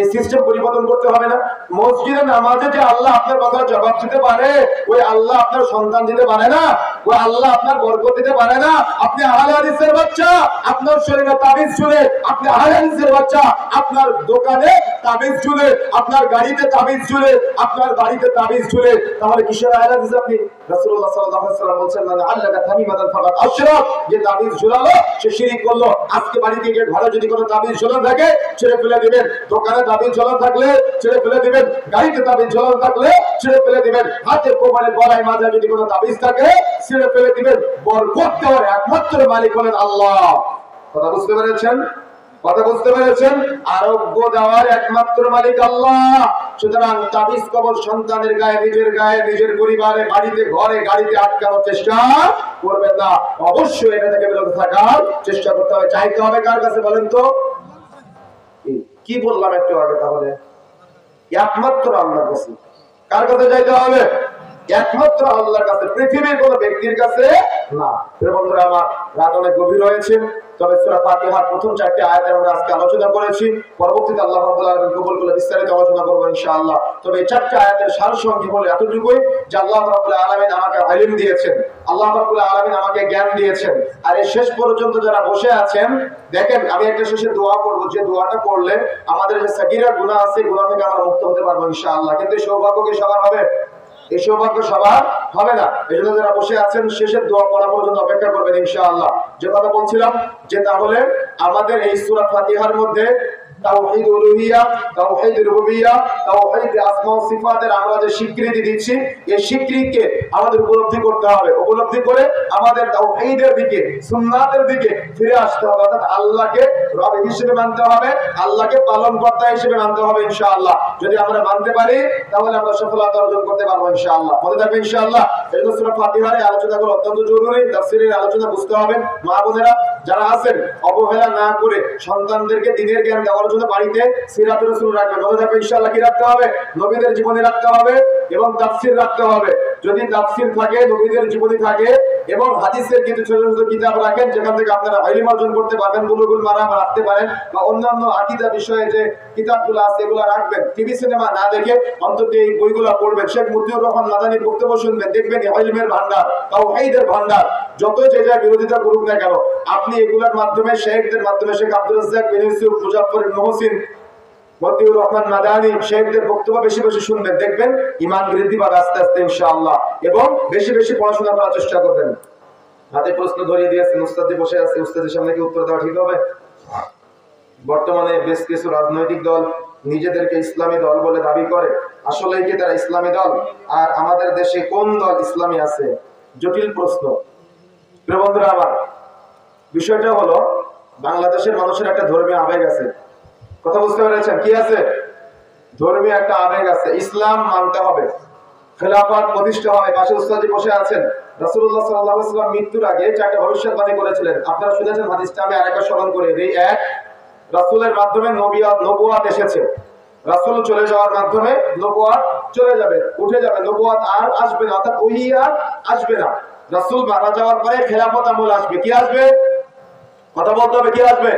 এই সিস্টেম পরিবর্তন করতে হবে না? মসজিদে নামাজে যে আল্লাহ আপনার কথা জবাব দিতে পারে, ওই আল্লাহ আপনার সন্তান দিতে পারে না? ওই আল্লাহ আপনার বরকত দিতে পারে না? আপনি আহলে হাদিসের বাচ্চা, আপনার শরীরে তাবিজ ঝুলে, আপনি আহলে হাদিসের বাচ্চা, আপনার দোকানে তাবিজ ঝুলে, আপনার গাড়িতে তাবিজ ঝুলে, আপনার বাড়িতে তাবিজ ঝুলে, তাহলে কিসের আহলে হাদিস আপনি? রাসূলুল্লাহ সাল্লাল্লাহু আলাইহি ওয়াসাল্লাম বলেছেন, মান আল্লাকা তামিমাতান ফাকাত আশরাক। যে তাবিজ ঝুলালো সে শিরক করলো। আজকে বাড়িতে গিয়ে ঘরে যদি কোনো তাবিজ ঝুলানো থাকে ছেড়ে ফেলে দিবেন, দোকানে তাবিজ ঝুলানো থাকলে ছেড়ে ফেলে দিবেন, গাড়িতে তাবিজ ঝুলানো থাকলে ছেড়ে ফেলে দিবেন, হাতে কোমরে গলায় মাথায় যদি কোনো তাবিজ থাকে ছেড়ে ফেলে দিবেন। বরকত দেওয়ার একমাত্র মালিক হলেন আল্লাহ। কথা বুঝতে পেরেছেন? কথা বুঝতে পেরেছেন? আরোগ্য দেওয়ার একমাত্র মালিক আল্লাহ। সুতরাং তাবিজ কবর সন্তানের গায়ে, নিজের গায়ে, নিজের পরিবারে, বাড়িতে, ঘরে, গাড়িতে আটকানোর চেষ্টা করবেন না। অবশ্যই এটা থেকে বিরত থাকার চেষ্টা করতে হবে। চাইতে হবে কার কাছে বলেন তো? কি বললাম একটু আগে? তাহলে একমাত্র আল্লাহর কাছে। কার কাছে চাইতে হবে? একমাত্র আল্লাহর কাছে, পৃথিবীর কোন ব্যক্তির কাছে না। বন্ধুরা আমার, রাত অনেক গভীর হয়েছে, তবে সূরা ফাতিহার প্রথম 4টি আয়াত আমরা আজকে আলোচনা করেছি। পরবর্তীতে আল্লাহ রাব্বুল আলামিন কবুল করলে বিস্তারিত আলোচনা করব ইনশাআল্লাহ। তবে এই 4টি আয়াতের সারসংক্ষেপ হলো এতটুকুই যে আল্লাহ রাব্বুল আলামিন আমাকে ইলম দিয়েছেন, আল্লাহ রাব্বুল আলামিন আমাকে জ্ঞান দিয়েছেন। আর এই শেষ পর্যন্ত যারা বসে আছেন, দেখেন আমি একটা শেষে দোয়া করব, যে দোয়াটা করলে আমাদের যে সাগীরা গুনাহ আছে, গুনাহ থেকে আমরা মুক্ত হতে পারবো ইনশাআল্লাহ। কিন্তু এই সৌভাগ্য কি সবার হবে? এই সৌভাগ্য সবার হবে না। এই জন্য যারা বসে আছেন শেষের দোয়া পড়া পর্যন্ত অপেক্ষা করবেন ইনশাআল্লাহ। যে কথা বলছিলাম, যে তাহলে আমাদের এই সূরা ফাতিহার মধ্যে তাওহীদ উলুহিয়া, তাওহীদ রুবুবিয়্যাহ, তাওহীদ আসমা ও সিফাতের আমরা যে স্বীকৃতি দিচ্ছি, এই স্বীকৃতিকে আমাদের উপলব্ধি করতে হবে। উপলব্ধি করে আমাদের তাওহীদের দিকে, সুন্নাতের দিকে ফিরে আসতে হবে। অর্থাৎ আল্লাহকে রব হিসেবে মানতে হবে, আল্লাহকে পালনকর্তা হিসেবে মানতে হবে ইনশাআল্লাহ। যদি আমরা মানতে পারি তাহলে আমরা সফলতা অর্জন করতে পারবো ইনশাআল্লাহ। মনে থাকবে ইনশাআল্লাহ। এই জন্য সূরা ফাতিহার এই আলোচনাগুলো অত্যন্ত জরুরি। তাফসীরের আলোচনা বুঝতে হবে। মা বোনেরা যারা আছেন, অবহেলা না করে সন্তানদেরকে দ্বীনের জ্ঞান দেওয়ার জন্য বাড়িতে সিরাতুর রাসূল রাখবেন। মনে থাকবে ইনশাআল্লাহ। কি রাখতে হবে? নবীদের জীবনী রাখতে হবে এবং তাফসীর রাখতে হবে। যদি তাফসীর থাকে, নবীদের জীবনী থাকে এবং হাদিসের কিছু ছোট ছোট কিতাব রাখেন, যেখান থেকে আপনারা ইলম অর্জন করতে পারবেন, বুলুগুল মারাম রাখতে পারেন, বা অন্যান্য আকীদা বিষয়ে যে কিতাবগুলো আছে এগুলো রাখবেন। টিভি সিনেমা না দেখে অন্তত এই বইগুলো পড়বেন। শেখ মুজিবুর রহমান মাদানীর বক্তব্য শুনবেন, দেখবেন ইলমের ভান্ডার, তাওহীদের ভান্ডার। যত যে যা বিরোধিতা করুক না কেন, আপনি এগুলোর মাধ্যমে, শেখদের মাধ্যমে, শেখ আব্দুর রাজ্জাক বিন ইউসুফ, মুজাফফর মুহসিন, মতিউর রহমান মাদানী, শেখদের বক্তব্য বেশি বেশি শুনবেন, দেখবেন ঈমান বৃদ্ধি পাবে আস্তে আস্তে ইনশাআল্লাহ। এবং বেশি বেশি পড়াশোনা করার চেষ্টা করবেন। হাতে প্রশ্ন ধরিয়ে দিয়েছেন, উস্তাদি বসে আছে, উস্তাদের সামনে কি উত্তর দেওয়া ঠিক হবে? বর্তমানে বেশ কিছু রাজনৈতিক দল নিজেদেরকে ইসলামী দল বলে দাবি করে। আসলে কি তারা ইসলামী দল? আর আমাদের দেশে কোন দল ইসলামী আছে? জটিল প্রশ্ন। প্রিয় বন্ধুরা আমার, বিষয়টা হলো বাংলাদেশের মানুষের একটা ধর্মীয় আবেগ আছে। কথা বুঝতে পেরেছেন? কি আছে? ধর্মীয় একটা আবেগ আছে। ইসলাম মানতে হবে, খেলাফত প্রতিষ্ঠা হবে। পাশে উস্তাদি বসে আছেন। রাসূলুল্লাহ সাল্লাল্লাহু আলাইহি ওয়াসাল্লাম মৃত্যুর আগে 4টা ভবিষ্যৎবাণী করেছিলেন। আপনারা শুনেছেন হাদিসটা, আমি আরেকবার স্মরণ করে দিই। এক, রাসূলের মাধ্যমে নবুয়াত এসেছে। রাসূল চলে যাওয়ার মাধ্যমে নবুয়াত চলে যাবে, উঠে যাবে, নবুয়াত আর আসবে না, অর্থাৎ ওহী আর আসবে না। রাসূল মারা যাওয়ার পরে খেলাফত আমল আসবে। কি আসবে? কথা বলতে হবে। কি আসবে?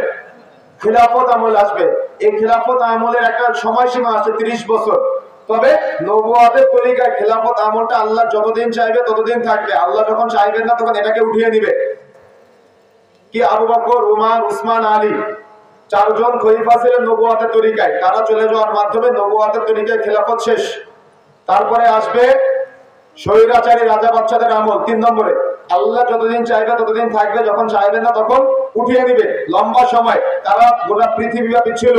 খিলাফত আমল আসবে। এই খিলাফত আমলের একটা সময়সীমা আছে 30 বছর। তবে নবুয়াতের তরিকায় খিলাফত আমলটা আল্লাহ যতদিন চাইবে ততদিন থাকবে। আল্লাহ যখন চাইবেন না তখন এটাকে উঠিয়ে নিবে। কি আবু বকর, উমর, উসমান, আলী 4 জন খলিফা ছিলেন নবুয়াতের তরিকায়। তারা চলে যাওয়ার মাধ্যমে নবুয়াতের তরিকায় খিলাফত শেষ। তারপরে আসবে স্বৈরাচারী রাজা বাদশাদের আমল 3 নম্বরে। আল্লাহ যতদিন চাইবে ততদিন থাকবে, যখন চাইবেন না তখন উঠিয়ে নিবে। লম্বা সময় তারা গোটা পৃথিবীব্যাপী ছিল।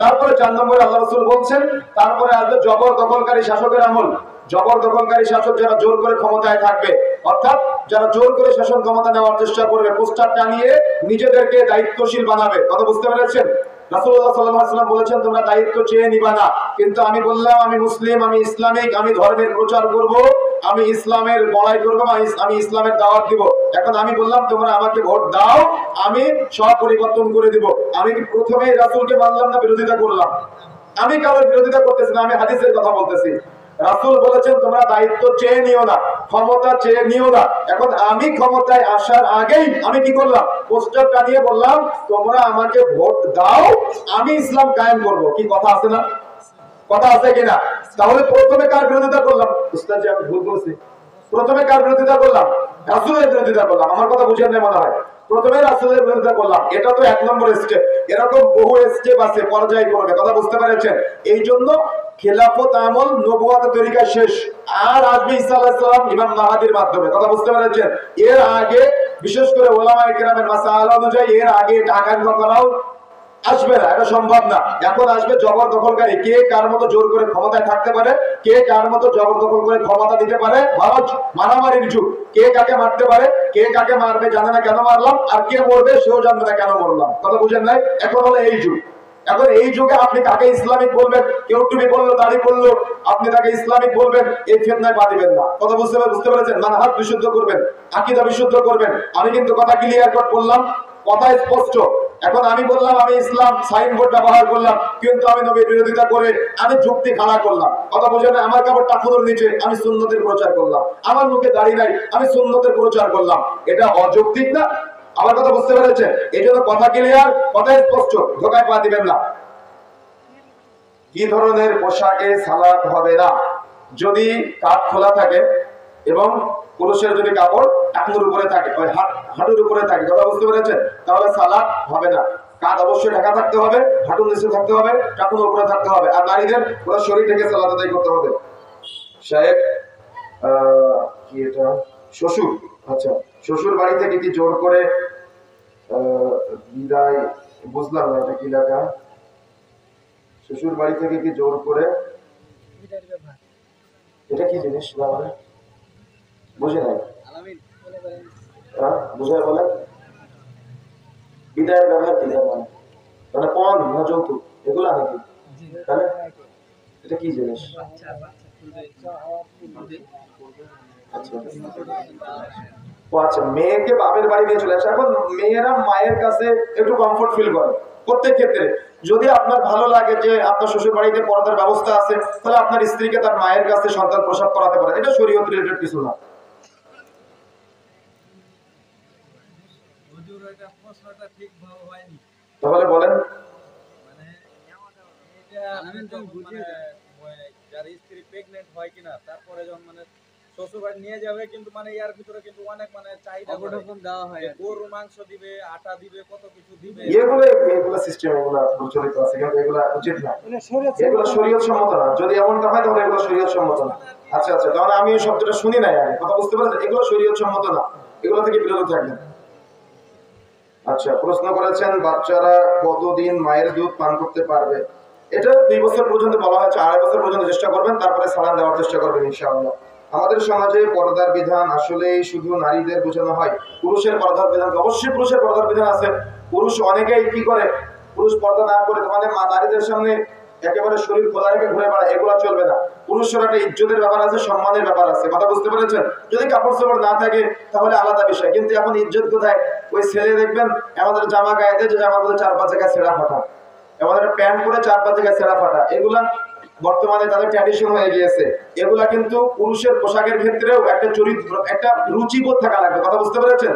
তারপরে 4 নম্বরে আল্লাহ রাসূল বলছেন, তারপরে আসবে জবর দখলকারী শাসকের আমল। জবর দখলকারী শাসক যারা জোর করে ক্ষমতায় থাকবে, অর্থাৎ যারা জোর করে শাসন ক্ষমতা নেওয়ার চেষ্টা করবে, পোস্টার টানিয়ে নিজেদেরকে দায়িত্বশীল বানাবে। কথা বুঝতে পেরেছেন? রাসূলুল্লাহ সাল্লাল্লাহু আলাইহি ওয়াসাল্লাম বলেছেন, তোমরা দায়িত্ব চেয়ে নিবা না। কিন্তু আমি বললাম আমি মুসলিম, আমি ইসলামিক, আমি ধর্মের প্রচার করব, আমি ইসলামের বড়াই করব, আমি ইসলামের দাওয়াত দিব। এখন আমি বললাম তোমরা আমাকে ভোট দাও, আমি সব পরিবর্তন করে দিব। আমি প্রথমে রাসূলকে মানলাম না, বিরোধিতা করলাম? আমি কারোর বিরোধিতা করতেছি না, আমি হাদিসের কথা বলতেছি। রাসূল বলেছেন তোমরা দায়িত্ব চেয়ে নিও না, ক্ষমতা চেয়ে নিও না। এখন আমি ক্ষমতায় আসার আগেই আমি কি করলাম? পোস্টার টানিয়ে বললাম তোমরা আমাকে ভোট দাও, আমি ইসলাম কায়েম করব। কি কথা আছে না? কথা আছে কিনা? তাহলে প্রথমে কার বিরোধিতা করলাম? উস্তাদ জি আমি ভুল বলছি। প্রথমে কার বিরোধিতা করলাম? রাসূলের বিরোধিতা করলাম। আমার কথা বুঝেন না মনে হয়? প্রথমে রাসূলের বিরোধিতা করলাম। এটা তো 1 নম্বর স্টেপ। এরকম বহু স্টেপ আছে, পর্যায় করবে। কথা বুঝতে পেরেছেন? এই জন্য খেলাফত আমল নবুয়াতের তরিকা শেষ। আর আসবে ঈসা আলাইহিস সালাম ইমাম মাহদির মাধ্যমে। কথা বুঝতে পেরেছেন? এর আগে বিশেষ করে উলামায়ে কেরামের মাসআলা অনুযায়ী এর আগে এটা আকাঙ্ক্ষা করাও আসবে না, এটা সম্ভব না। এখন আসবে জবর দখলকারী। কে কার মতো জোর করে ক্ষমতায় থাকতে পারে, কে কার মতো জবর দখল করে ক্ষমতা দিতে পারে। ভারত মারামারির যুগ। কে কাকে মারতে পারে, কে কাকে মারবে জানে না কেন মারলাম, আর কে মরবে সেও জানবে না কেন মরলাম। কথা বুঝেন নাই? এখন হলো এই যুগ। এখন এই যুগে আপনি কাকে ইসলামিক বলবেন? কেউ টুপি পরলো, দাড়ি পরলো, আপনি তাকে ইসলামিক বলবেন, এই ফিতনায় পা দিবেন না। কথা বুঝতে পেরেছেন? মানহাজ বিশুদ্ধ করবেন, আকীদা বিশুদ্ধ করবেন। আমি কিন্তু কথা ক্লিয়ার কাট বললাম, কথা স্পষ্ট। এখন আমি বললাম আমি ইসলাম সাইনবোর্ড ব্যবহার করলাম, কিন্তু আমি নবীর বিরোধিতা করে আমি যুক্তি খাড়া করলাম। কথা বোঝে না? আমার কাপড় টাকুনোর নিচে আমি সুন্নতের প্রচার করলাম, আমার মুখে দাড়ি নাই আমি সুন্নতের প্রচার করলাম, এটা অযৌক্তিক না? আমার কথা বুঝতে পেরেছেন? এই জন্য কথা ক্লিয়ার, কথা স্পষ্ট, ধোকায় পা দিবেন না। কি ধরনের পোশাকে সালাত হবে না? যদি কাপ খোলা থাকে এবং পুরুষের যদি কাপড় টাকনুর উপরে থাকে, ওই হাঁটুর উপরে থাকে, কথা বুঝতে পেরেছেন? তাহলে সালাত হবে না। কাঁধ অবশ্যই ঢাকা থাকতে হবে, হাঁটুর নিচে থাকতে হবে, টাকনুর উপরে থাকতে হবে, আর নারীদের পুরো শরীর থেকে সালাত আদায় করতে হবে। সাহেব কি এটা শ্বশুর, আচ্ছা শ্বশুর বাড়ি থেকে কি জোর করে বিদায়, বুঝলাম না এটা কি লেখা, শ্বশুর বাড়ি থেকে কি জোর করে, এটা কি জিনিস মানে বুঝে নাই, বুঝায় বলেন বিদায়ের ব্যবহার কি মানে, মানে পণ না যৌতুক এগুলা নাকি? তাহলে এটা কি জিনিস? আচ্ছা, মেয়েকে বাপের বাড়ি নিয়ে চলে আসে। এখন মেয়েরা মায়ের কাছে একটু কমফোর্ট ফিল করে প্রত্যেক ক্ষেত্রে। যদি আপনার ভালো লাগে যে আপনার শ্বশুর বাড়িতে পর্দার ব্যবস্থা আছে, তাহলে আপনার স্ত্রীকে তার মায়ের কাছে সন্তান প্রসব করাতে পারেন, এটা শরীয়ত রিলেটেড কিছু না। তাহলে বলেন, যার স্ত্রী প্রেগনেন্ট হয় কিনা, তারপরে যখন মানে শ্বশুরবাড়ি নিয়ে যাবে, কিন্তু মানে ইয়ার ভিতরে কিন্তু অনেক মানে চাহিদা দেওয়া হয়, গরুর মাংস দিবে, আটা দিবে, কত কিছু দিবে, এগুলো সিস্টেম এগুলো প্রচলিত আছে, কিন্তু এগুলো উচিত না, এগুলো শরীয়ত সম্মত না। যদি এমনটা হয় তাহলে এগুলো শরীয়ত সম্মত না। আচ্ছা আচ্ছা, তাহলে আমি এই শব্দটা শুনি নাই আগে, কথা বুঝতে পারছেন? এগুলো শরীয়ত সম্মত না, এগুলো থেকে বিরত থাকবেন। আচ্ছা, প্রশ্ন করেছেন বাচ্চারা কতদিন মায়ের দুধ পান করতে পারবে? এটা 2 বছর পর্যন্ত বলা হয়েছে, 2.5 বছর পর্যন্ত চেষ্টা করবেন, তারপরে সালান দেওয়ার চেষ্টা করবেন ইনশাআল্লাহ। আমাদের সমাজে পর্দার বিধান আসলে শুধু নারীদের বোঝানো হয়, পুরুষের পর্দার বিধান অবশ্যই পুরুষের পর্দার বিধান আছে। পুরুষ অনেকেই কি করে, পুরুষ পর্দা না করে মানে নারীদের সামনে একেবারে শরীর খোলা রেখে ঘুরে বেড়ায়, এগুলো চলবে না। পুরুষের একটা ইজ্জতের ব্যাপার আছে, সম্মানের ব্যাপার আছে, কথা বুঝতে পেরেছেন? যদি কাপড় চোপড় না থাকে তাহলে আলাদা বিষয়, কিন্তু এখন ইজ্জত কোথায়? ওই ছেলে দেখবেন আমাদের জামা গায়ে দেয়, যে জামাগুলো 4-5 জায়গায় ছেঁড়া ফাটা, আমাদের প্যান্ট পরে 4-5 জায়গায় ছেঁড়া ফাটা, এগুলা বর্তমানে তাদের ট্র্যাডিশন হয়ে গিয়েছে। এগুলা কিন্তু পুরুষের পোশাকের ক্ষেত্রেও একটা চরিত্র, একটা রুচিবোধ থাকা লাগবে, কথা বুঝতে পেরেছেন?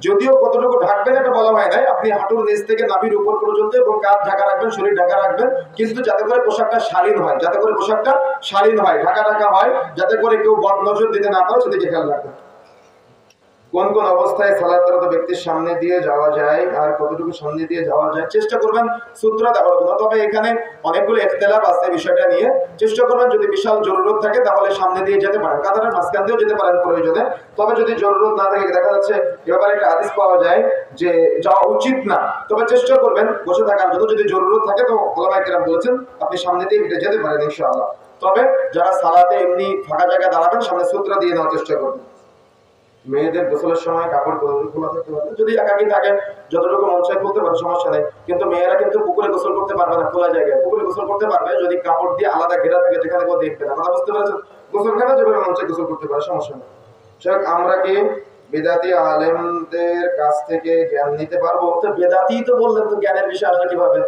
যদিও কতটুকু ঢাকবেন এটা বলা হয় নাই, আপনি হাঁটুর নিচ থেকে নাভির উপর পর্যন্ত এবং কাঁধ ঢাকা রাখবেন, শরীর ঢাকা রাখবেন, কিন্তু যাতে করে পোশাকটা শালীন হয়, যাতে করে পোশাকটা শালীন হয়, ঢাকা ঢাকা হয়, যাতে করে কেউ বদনজর দিতে না পারে, সেদিকে খেয়াল রাখবেন। কোন কোন অবস্থায় সালাতরত ব্যক্তির সামনে দিয়ে যাওয়া যায় আর কতটুকু সামনে দিয়ে যাওয়া যায় চেষ্টা করবেন সূত্র দেওয়ার জন্য। তবে এখানে অনেকগুলো ইখতিলাফ আছে বিষয়টা নিয়ে, চেষ্টা করবেন যদি বিশাল জরুরত থাকে তাহলে সামনে দিয়ে যেতে পারেন, কাতারের মাঝখান দিয়েও যেতে পারেন প্রয়োজনে। তবে যদি জরুরত না থাকে, দেখা যাচ্ছে এ ব্যাপারে একটা হাদিস পাওয়া যায় যে যাওয়া উচিত না, তবে চেষ্টা করবেন বসে থাকার জন্য। যদি জরুরত থাকে তো ওলামায়ে কেরাম বলেছেন আপনি সামনে দিয়ে হেঁটে যেতে পারেন ইনশাআল্লাহ। তবে যারা সালাতে এমনি ফাঁকা জায়গায় দাঁড়াবেন, সামনে সূত্র দিয়ে নেওয়ার চেষ্টা করবেন। মেয়েদের গোসলের সময় কাপড় কতটুকু খোলা থাকতে পারবে? যদি একাকি থাকে যতটুকু মন চায় খুলতে পারে, সমস্যা নেই। কিন্তু মেয়েরা কিন্তু পুকুরে গোসল করতে পারবে না, খোলা জায়গায়। পুকুরে গোসল করতে পারবে যদি কাপড় দিয়ে আলাদা ঘেরা থাকে, যেখানে কেউ দেখবে না, কথা বুঝতে পেরেছেন? গোসলখানা যেভাবে মন চায় গোসল করতে পারে, সমস্যা নেই। আমরা কি বেদাতি আলেমদের কাছ থেকে জ্ঞান নিতে পারবো? তো বেদাতি তো বললেন, তো জ্ঞানের বিষয় আসলে কিভাবে?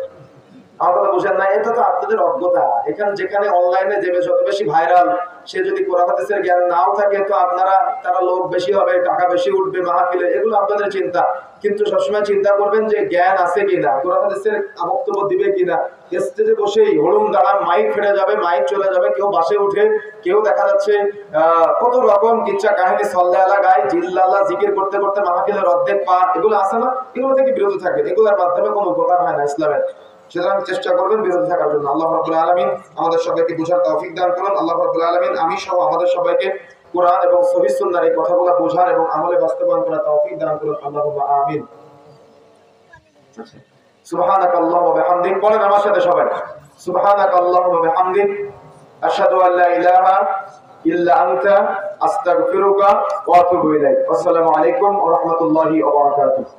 আমার কথা বুঝেন না, এটা তো আপনাদের অজ্ঞতা। এখানে যেখানে অনলাইনে যে যত বেশি ভাইরাল, সে যদি কোরআন হাদিসের জ্ঞান নাও থাকে, তো আপনারা তারা লোক বেশি হবে, টাকা বেশি উঠবে মাহফিলে, এগুলো আপনাদের চিন্তা। কিন্তু সবসময় চিন্তা করবেন যে জ্ঞান আছে কিনা, কোরআন হাদিসের বক্তব্য দিবে কিনা। স্টেজে বসেই হলুম দাঁড়ান, মাইক ফেটে যাবে, মাইক চলে যাবে, কেউ বাসে উঠে, কেউ দেখা যাচ্ছে কত রকম কিচ্ছা কাহিনী সল্লাহ গায়, জিল্লাল্লাহ জিকির করতে করতে মাহফিলের অর্ধেক পার, এগুলো আছে না? এগুলো থেকে বিরত থাকবেন, এগুলোর মাধ্যমে কোনো উপকার হয় না ইসলামের। সুতরাং চেষ্টা করবেন বিরত থাকার জন্য। আল্লাহ রাব্বুল আলামিন আমাদের সবাইকে বুঝার তৌফিক দান করুন। আল্লাহ রাব্বুল আলামিন আমি সহ আমাদের সবাইকে কোরআন এবং সহিহ সুন্নাহর এই কথাগুলো বোঝার এবং আমলে বাস্তবায়ন করার তৌফিক দান করুন। আল্লাহুম্মা আমিন। সুবহানাকাল্লাহু ওয়া বিহামদিক, বলেন আমার সাথে সবাই, সুবহানাকাল্লাহু ওয়া বিহামদিক, আশহাদু আল্লা ইলাহা ইল্লা আনতা, আস্তাগফিরুকা ওয়া আতুবু ইলাইক। আসসালামু আলাইকুম ওয়া রাহমাতুল্লাহি ওয়া বারাকাতুহু।